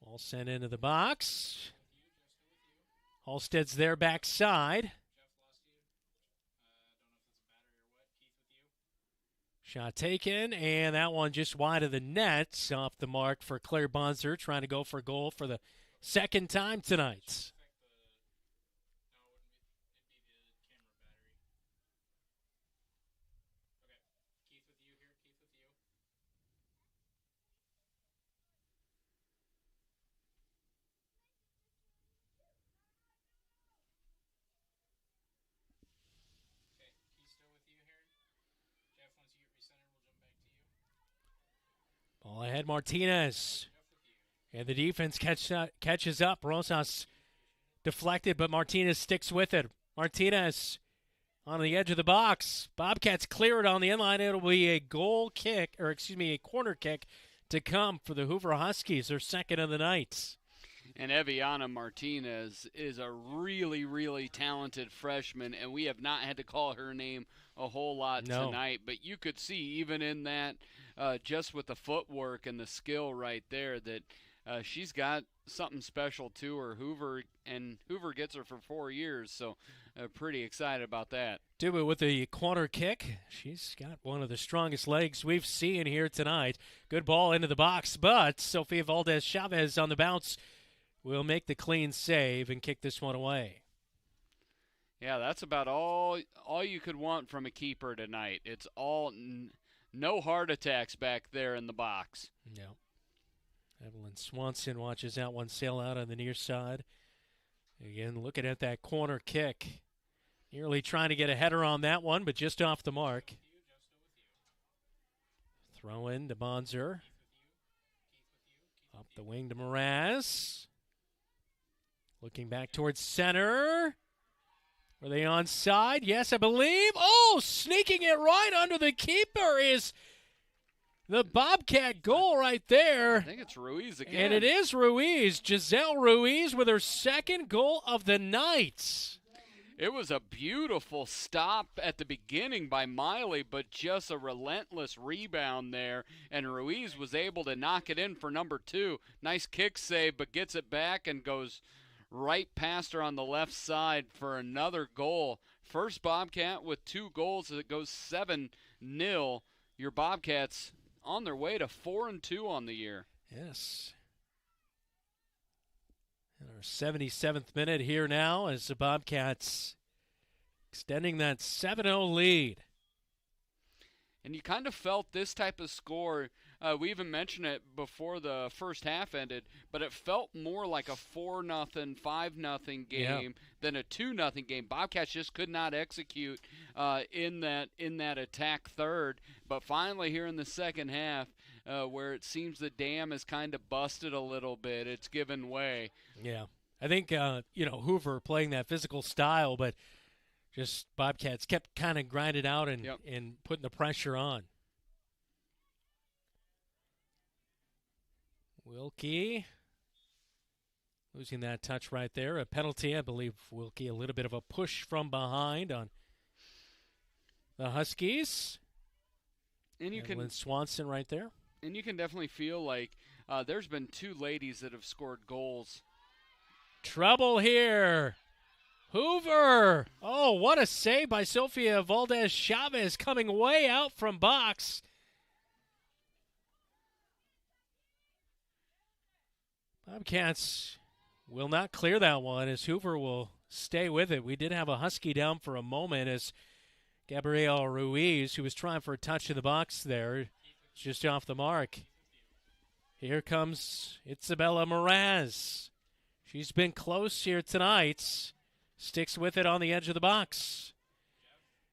Ball sent into the box. Halstead's there backside. Shot taken, and that one just wide of the net, off the mark for Claire Bonzer, trying to go for a goal for the second time tonight. Ball ahead, Martinez. And the defense catches up. Rosas deflected, but Martinez sticks with it. Martinez on the edge of the box. Bobcats clear it on the inline. It'll be a a corner kick to come for the Hoover Huskies, their second of the night. And Eviana Martinez is a really, really talented freshman, and we have not had to call her name a whole lot tonight. But you could see, even in that, just with the footwork and the skill right there, that she's got something special to her. Hoover gets her for 4 years, so pretty excited about that. Do it with a corner kick. She's got one of the strongest legs we've seen here tonight. Good ball into the box, but Sofia Valdez-Chavez on the bounce will make the clean save and kick this one away. Yeah, that's about all you could want from a keeper tonight. It's all no heart attacks back there in the box. No. Evelyn Swanson watches that one sail out on the near side. Again, looking at that corner kick. Nearly trying to get a header on that one, but just off the mark. Throw in to Bonzer. Up the wing to Mraz. Looking back towards center. Were they onside? Yes, I believe. Oh, sneaking it right under the keeper is the Bobcat goal right there. I think it's Ruiz again. And it is Ruiz. Giselle Ruiz with her second goal of the night. It was a beautiful stop at the beginning by Miley, but just a relentless rebound there. And Ruiz was able to knock it in for number 2. Nice kick save, but gets it back and goes right past her on the left side for another goal. First Bobcat with 2 goals as it goes 7-0. Your Bobcats on their way to 4-2 on the year. Yes. In our 77th minute here now as the Bobcats extending that 7-0 lead. And you kind of felt this type of score. We even mentioned it before the first half ended, but it felt more like a 4-0, 5-0 game than a 2-0 game. Bobcats just could not execute in that attack third. But finally here in the second half, where it seems the dam is kind of busted a little bit. It's given way. Yeah. I think, Hoover playing that physical style, but just Bobcats kept kind of grinding out and putting the pressure on. Wilkie losing that touch right there. A penalty, I believe, Wilkie, a little bit of a push from behind on the Huskies. And Lynn Swanson right there. And you can definitely feel like there's been 2 ladies that have scored goals. Trouble here. Hoover. Oh, what a save by Sofia Valdez-Chavez coming way out from box. Bobcats will not clear that one as Hoover will stay with it. We did have a Husky down for a moment as Gabrielle Ruiz, who was trying for a touch in the box there, just off the mark. Here comes Isabella Moraz. She's been close here tonight. Sticks with it on the edge of the box.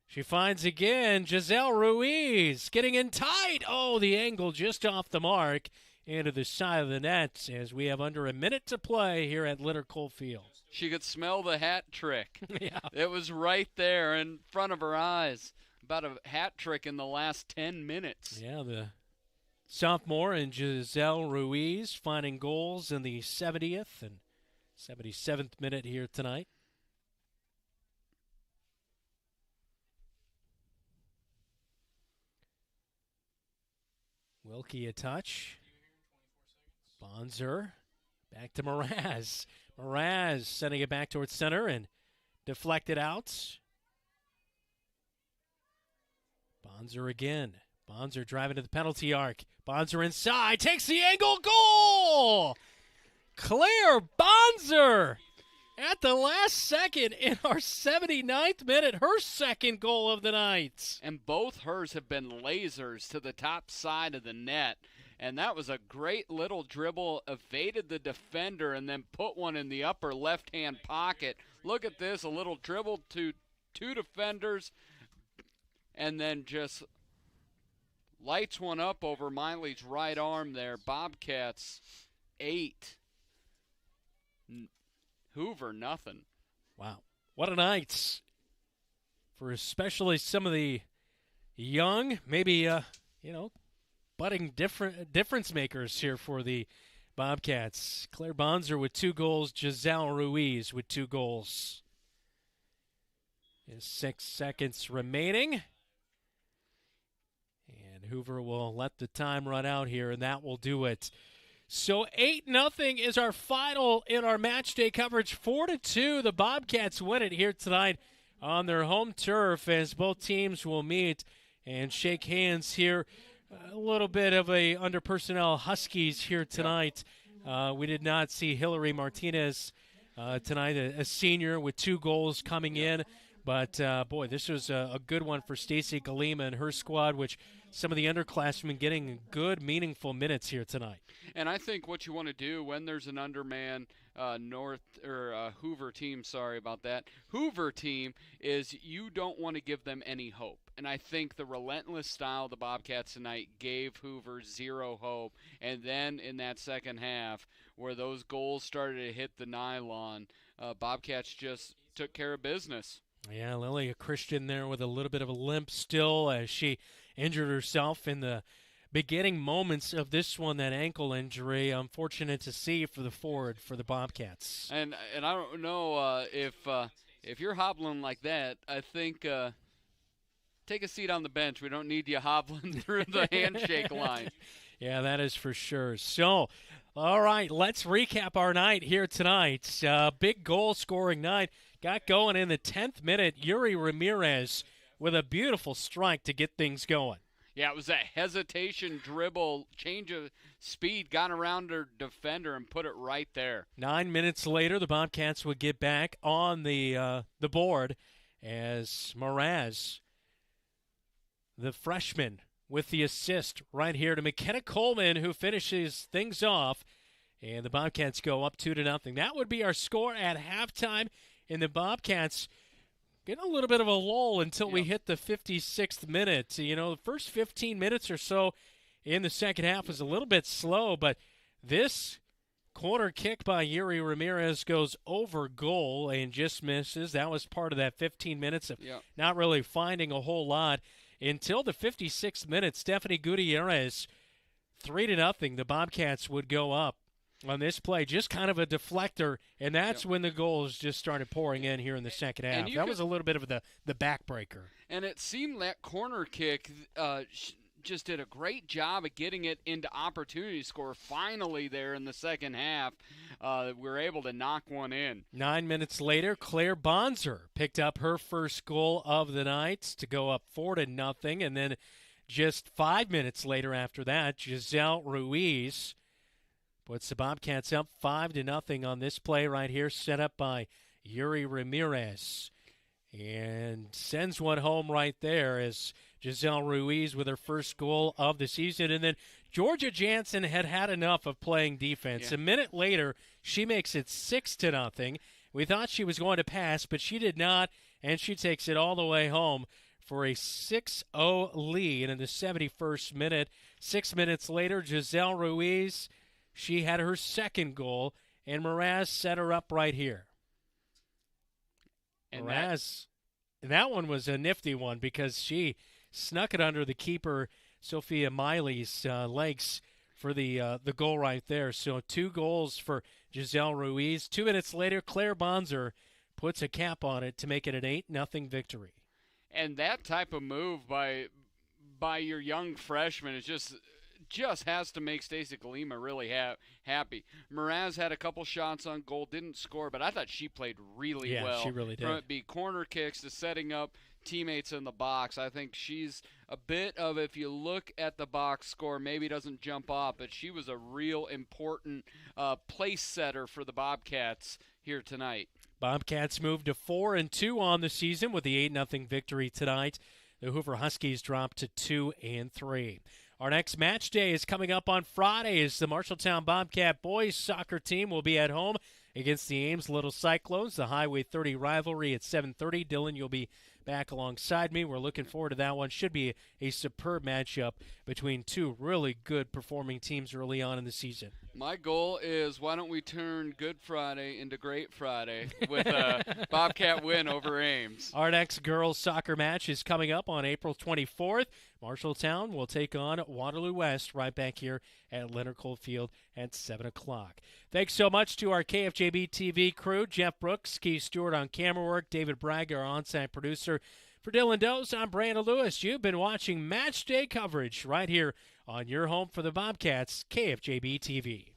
She finds again Giselle Ruiz getting in tight. Oh, the angle just off the mark into the side of the net as we have under a minute to play here at Litter Coalfield. She could smell the hat trick. Yeah. It was right there in front of her eyes. About a hat trick in the last 10 minutes. Yeah, the sophomore and Giselle Ruiz finding goals in the 70th and 77th minute here tonight. Wilkie a touch. Bonzer back to Moraz. Moraz sending it back towards center and deflected out. Bonzer again. Bonzer driving to the penalty arc. Bonzer inside. Takes the angle. Goal! Claire Bonzer at the last second in our 79th minute. Her second goal of the night. And both hers have been lasers to the top side of the net. And that was a great little dribble, evaded the defender, and then put one in the upper left-hand pocket. Look at this, a little dribble to 2 defenders, and then just lights one up over Miley's right arm there. Bobcats 8. Hoover nothing. Wow. What a night for especially some of the young, maybe, budding difference makers here for the Bobcats. Claire Bonzer with 2 goals, Giselle Ruiz with 2 goals. 6 seconds remaining. And Hoover will let the time run out here, and that will do it. So 8-0 is our final in our match day coverage. 4-2, the Bobcats win it here tonight on their home turf as both teams will meet and shake hands here. A little bit of a under personnel Huskies here tonight. We did not see Hillary Martinez tonight, a senior with 2 goals coming in. But, boy, this was a good one for Stacy Galema and her squad, which some of the underclassmen getting good, meaningful minutes here tonight. And I think what you want to do when there's an underman Hoover team, sorry about that, Hoover team, is you don't want to give them any hope. And I think the relentless style of the Bobcats tonight gave Hoover 0 hope. And then in that second half, where those goals started to hit the nylon, Bobcats just took care of business. Yeah, Lilia Christian there with a little bit of a limp still as she injured herself in the beginning moments of this one, that ankle injury. Unfortunate to see for the forward for the Bobcats. And I don't know if you're hobbling like that, I think take a seat on the bench. We don't need you hobbling through the handshake line. Yeah, that is for sure. So, all right, let's recap our night here tonight. Big goal-scoring night. Got going in the 10th minute. Yuri Ramirez with a beautiful strike to get things going. Yeah, it was that hesitation dribble, change of speed, got around her defender and put it right there. 9 minutes later, the Bobcats would get back on the board as Moraz, the freshman, with the assist right here to McKenna Coleman, who finishes things off. And the Bobcats go up 2-0. That would be our score at halftime. And the Bobcats getting a little bit of a lull until we hit the 56th minute. You know, the first 15 minutes or so, in the second half was a little bit slow, but this corner kick by Yuri Ramirez goes over goal and just misses. That was part of that 15 minutes of not really finding a whole lot until the 56th minute. Stephanie Gutierrez, 3-0. The Bobcats would go up on this play, just kind of a deflector, and that's when the goals just started pouring in here in the second half. That was a little bit of the backbreaker. And it seemed that corner kick just did a great job of getting it into opportunity score. Finally there in the second half, we were able to knock one in. 9 minutes later, Claire Bonzer picked up her first goal of the night to go up 4-0, and then just 5 minutes later after that, Giselle Ruiz puts the Bobcats up 5-0 on this play right here, set up by Yuri Ramirez. And sends one home right there as Giselle Ruiz with her first goal of the season. And then Georgia Jansen had enough of playing defense. A minute later, she makes it 6-0. We thought she was going to pass, but she did not, and she takes it all the way home for a 6-0 lead in the 71st minute. 6 minutes later, Giselle Ruiz, she had her second goal, and Mraz set her up right here. And that one was a nifty one because she snuck it under the keeper, Sophia Miley's legs for the goal right there. So 2 goals for Giselle Ruiz. 2 minutes later, Claire Bonzer puts a cap on it to make it an 8-0 victory. And that type of move by your young freshman is just has to make Stacy Galema really happy. Mraz had a couple shots on goal, didn't score, but I thought she played really well. Yeah, she really did. From it be corner kicks to setting up teammates in the box. I think she's a bit of, if you look at the box score, maybe doesn't jump off, but she was a real important place setter for the Bobcats here tonight. Bobcats moved to 4-2 on the season with the 8-0 victory tonight. The Hoover Huskies dropped to 2-3. Our next match day is coming up on Friday as the Marshalltown Bobcat boys soccer team will be at home against the Ames Little Cyclones. The Highway 30 rivalry at 7:30. Dylan, you'll be back alongside me. We're looking forward to that one. Should be a superb matchup between two really good performing teams early on in the season. My goal is why don't we turn Good Friday into Great Friday with a Bobcat win over Ames. Our next girls soccer match is coming up on April 24th. Marshalltown will take on Waterloo West right back here at Leonard Cole Field at 7 o'clock. Thanks so much to our KFJB-TV crew, Jeff Brooks, Keith Stewart on camera work, David Bragg, our on-site producer. For Dylan Dose, I'm Brandon Lewis. You've been watching Match Day coverage right here on your home for the Bobcats, KFJB-TV.